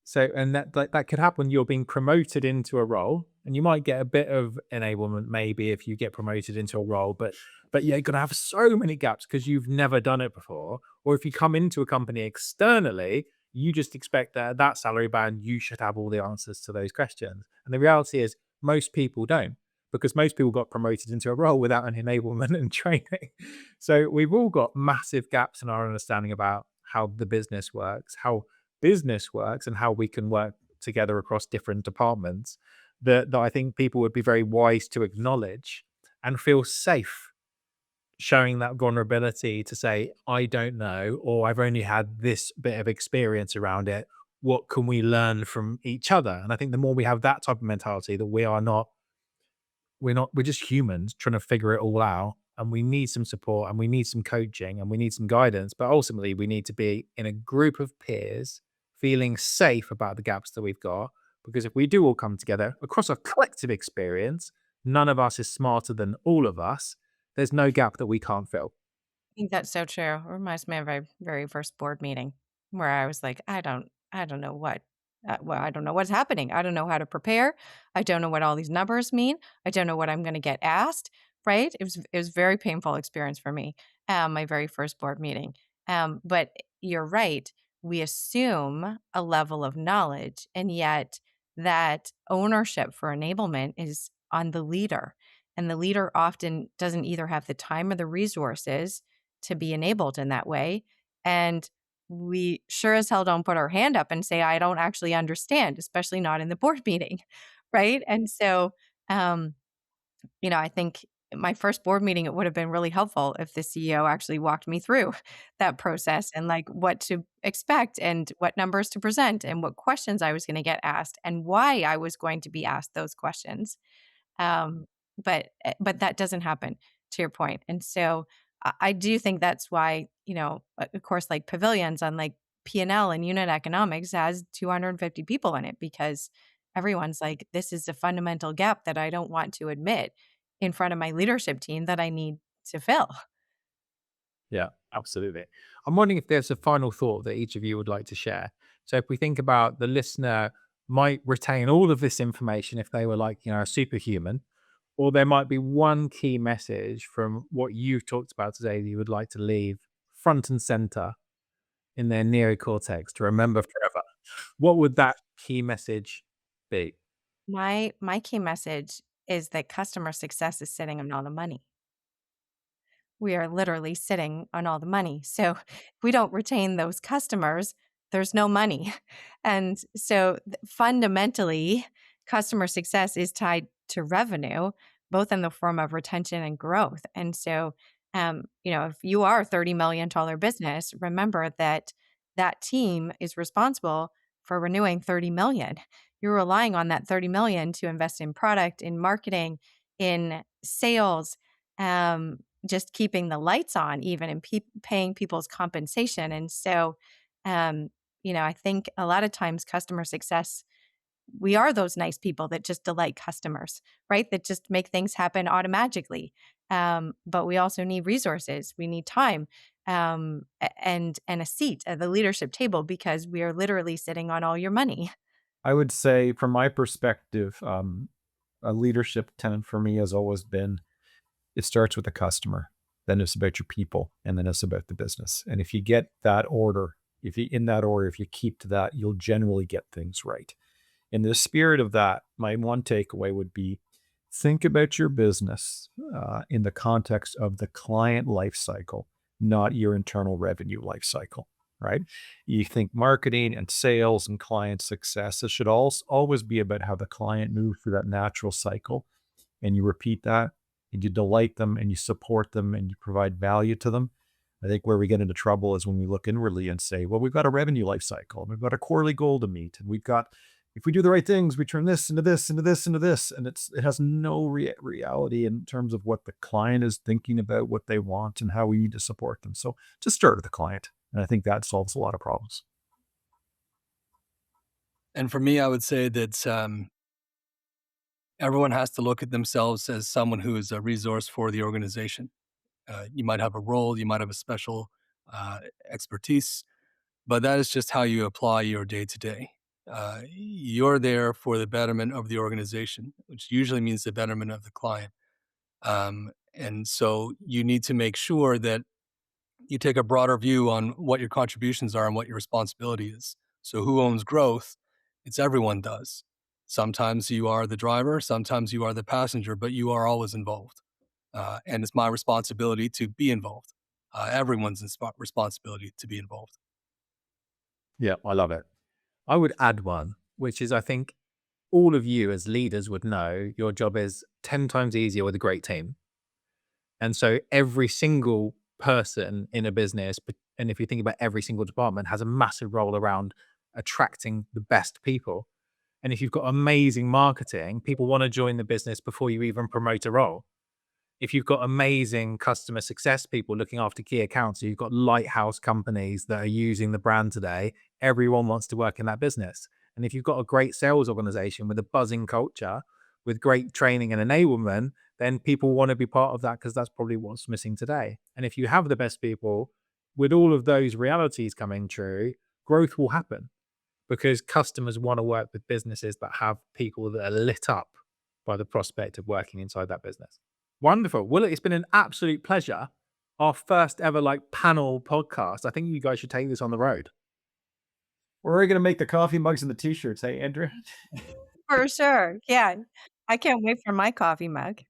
So, and that could happen. You're being promoted into a role, and you might get a bit of enablement maybe if you get promoted into a role, but you're gonna have so many gaps because you've never done it before. Or if you come into a company externally, you just expect that at that salary band you should have all the answers to those questions. And the reality is, most people don't, because most people got promoted into a role without an enablement and training. So we've all got massive gaps in our understanding about how the business works, and how we can work together across different departments, that I think people would be very wise to acknowledge and feel safe showing that vulnerability to say, I don't know, or I've only had this bit of experience around it. What can we learn from each other? And I think the more we have that type of mentality, that we're just humans trying to figure it all out, and we need some support and we need some coaching and we need some guidance, but ultimately we need to be in a group of peers feeling safe about the gaps that we've got, because if we do all come together across a collective experience, none of us is smarter than all of us. There's no gap that we can't fill. I think that's so true. It reminds me of my very first board meeting where I was like, I don't know I don't know what's happening. I don't know how to prepare. I don't know what all these numbers mean. I don't know what I'm going to get asked. Right? It was a very painful experience for me. My very first board meeting. But you're right. We assume a level of knowledge, and yet that ownership for enablement is on the leader. And the leader often doesn't either have the time or the resources to be enabled in that way. And we sure as hell don't put our hand up and say, I don't actually understand, especially not in the board meeting. Right. And so, I think my first board meeting, it would have been really helpful if the CEO actually walked me through that process and like what to expect and what numbers to present and what questions I was going to get asked and why I was going to be asked those questions. Um, but that doesn't happen, to your point. And so I do think that's why, of course, like Pavilions on like P&L and unit economics has 250 people in it, because everyone's like, this is a fundamental gap that I don't want to admit in front of my leadership team that I need to fill. Yeah, absolutely. I'm wondering if there's a final thought that each of you would like to share. So if we think about the listener might retain all of this information if they were like, a superhuman, or there might be one key message from what you've talked about today that you would like to leave front and center in their neocortex to remember forever. What would that key message be? My key message is that customer success is sitting on all the money. We are literally sitting on all the money. So if we don't retain those customers, there's no money. And so fundamentally, customer success is tied to revenue, both in the form of retention and growth. And so, if you are a $30 million business, remember that that team is responsible for renewing 30 million. You're relying on that 30 million to invest in product, in marketing, in sales, just keeping the lights on, even, and paying people's compensation. And so, I think a lot of times customer success, we are those nice people that just delight customers, right? That just make things happen automatically. But we also need resources. We need time, and a seat at the leadership table, because we are literally sitting on all your money. I would say, from my perspective, a leadership tenet for me has always been, it starts with the customer, then it's about your people, and then it's about the business. And if you get that order, if you keep to that, you'll generally get things right. In the spirit of that, my one takeaway would be think about your business in the context of the client lifecycle, not your internal revenue lifecycle, right? You think marketing and sales and client success, it should always be about how the client moves through that natural cycle, and you repeat that, and you delight them, and you support them, and you provide value to them. I think where we get into trouble is when we look inwardly and say, well, we've got a revenue life cycle, we've got a quarterly goal to meet, and we've got, if we do the right things, we turn this into this, into this, into this. And it has no reality in terms of what the client is thinking about, what they want, and how we need to support them. So just start with the client. And I think that solves a lot of problems. And for me, I would say that everyone has to look at themselves as someone who is a resource for the organization. You might have a role, you might have a special expertise, but that is just how you apply your day-to-day. You're there for the betterment of the organization, which usually means the betterment of the client. And so you need to make sure that you take a broader view on what your contributions are and what your responsibility is. So who owns growth? It's everyone does. Sometimes you are the driver, sometimes you are the passenger, but you are always involved. And it's my responsibility to be involved. Everyone's responsibility to be involved. Yeah, I love it. I would add one, which is I think all of you as leaders would know your job is 10 times easier with a great team. And so every single person in a business, and if you think about every single department, has a massive role around attracting the best people. And if you've got amazing marketing, people want to join the business before you even promote a role. If you've got amazing customer success people looking after key accounts, so you've got lighthouse companies that are using the brand today, everyone wants to work in that business. And if you've got a great sales organization with a buzzing culture, with great training and enablement, then people want to be part of that because that's probably what's missing today. And if you have the best people, with all of those realities coming true, growth will happen because customers want to work with businesses that have people that are lit up by the prospect of working inside that business. Wonderful. Well, it's been an absolute pleasure. Our first ever panel podcast. I think you guys should take this on the road. Where are we going to make the coffee mugs and the t-shirts? Hey, Andrew? For sure. Yeah. I can't wait for my coffee mug.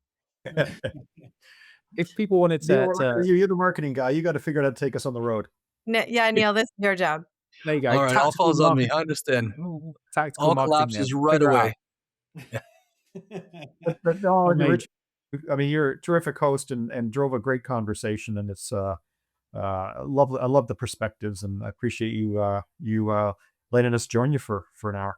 If people wanted to... You're the marketing guy. You got to figure out how to take us on the road. Yeah, Neil, this is your job. There you go. All right, all falls on me. I understand. Tactical all marketing, collapses right away. But no, Rich, I mean, you're a terrific host and drove a great conversation, and it's I love the perspectives, and I appreciate you letting us join you for an hour.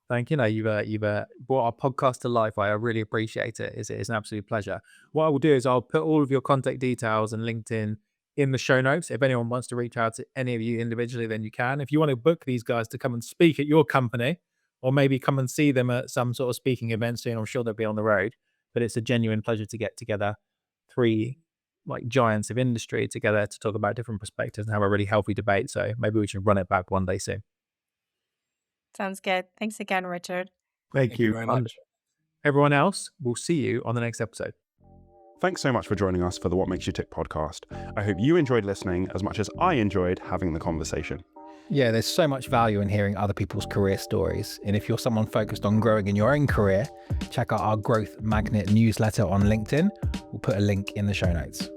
Thank you. You've brought our podcast to life. I really appreciate it. It's an absolute pleasure. What I will do is I'll put all of your contact details and LinkedIn in the show notes. If anyone wants to reach out to any of you individually, then you can. If you want to book these guys to come and speak at your company, or maybe come and see them at some sort of speaking event soon, I'm sure they'll be on the road. But it's a genuine pleasure to get together three giants of industry together to talk about different perspectives and have a really healthy debate. So maybe we should run it back one day soon. Sounds good. Thanks again, Richard. Thank you very much. Everyone else, we'll see you on the next episode. Thanks so much for joining us for the What Makes You Tick podcast. I hope you enjoyed listening as much as I enjoyed having the conversation. Yeah, there's so much value in hearing other people's career stories. And if you're someone focused on growing in your own career, check out our Growth Magnet newsletter on LinkedIn. We'll put a link in the show notes.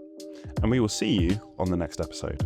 And we will see you on the next episode.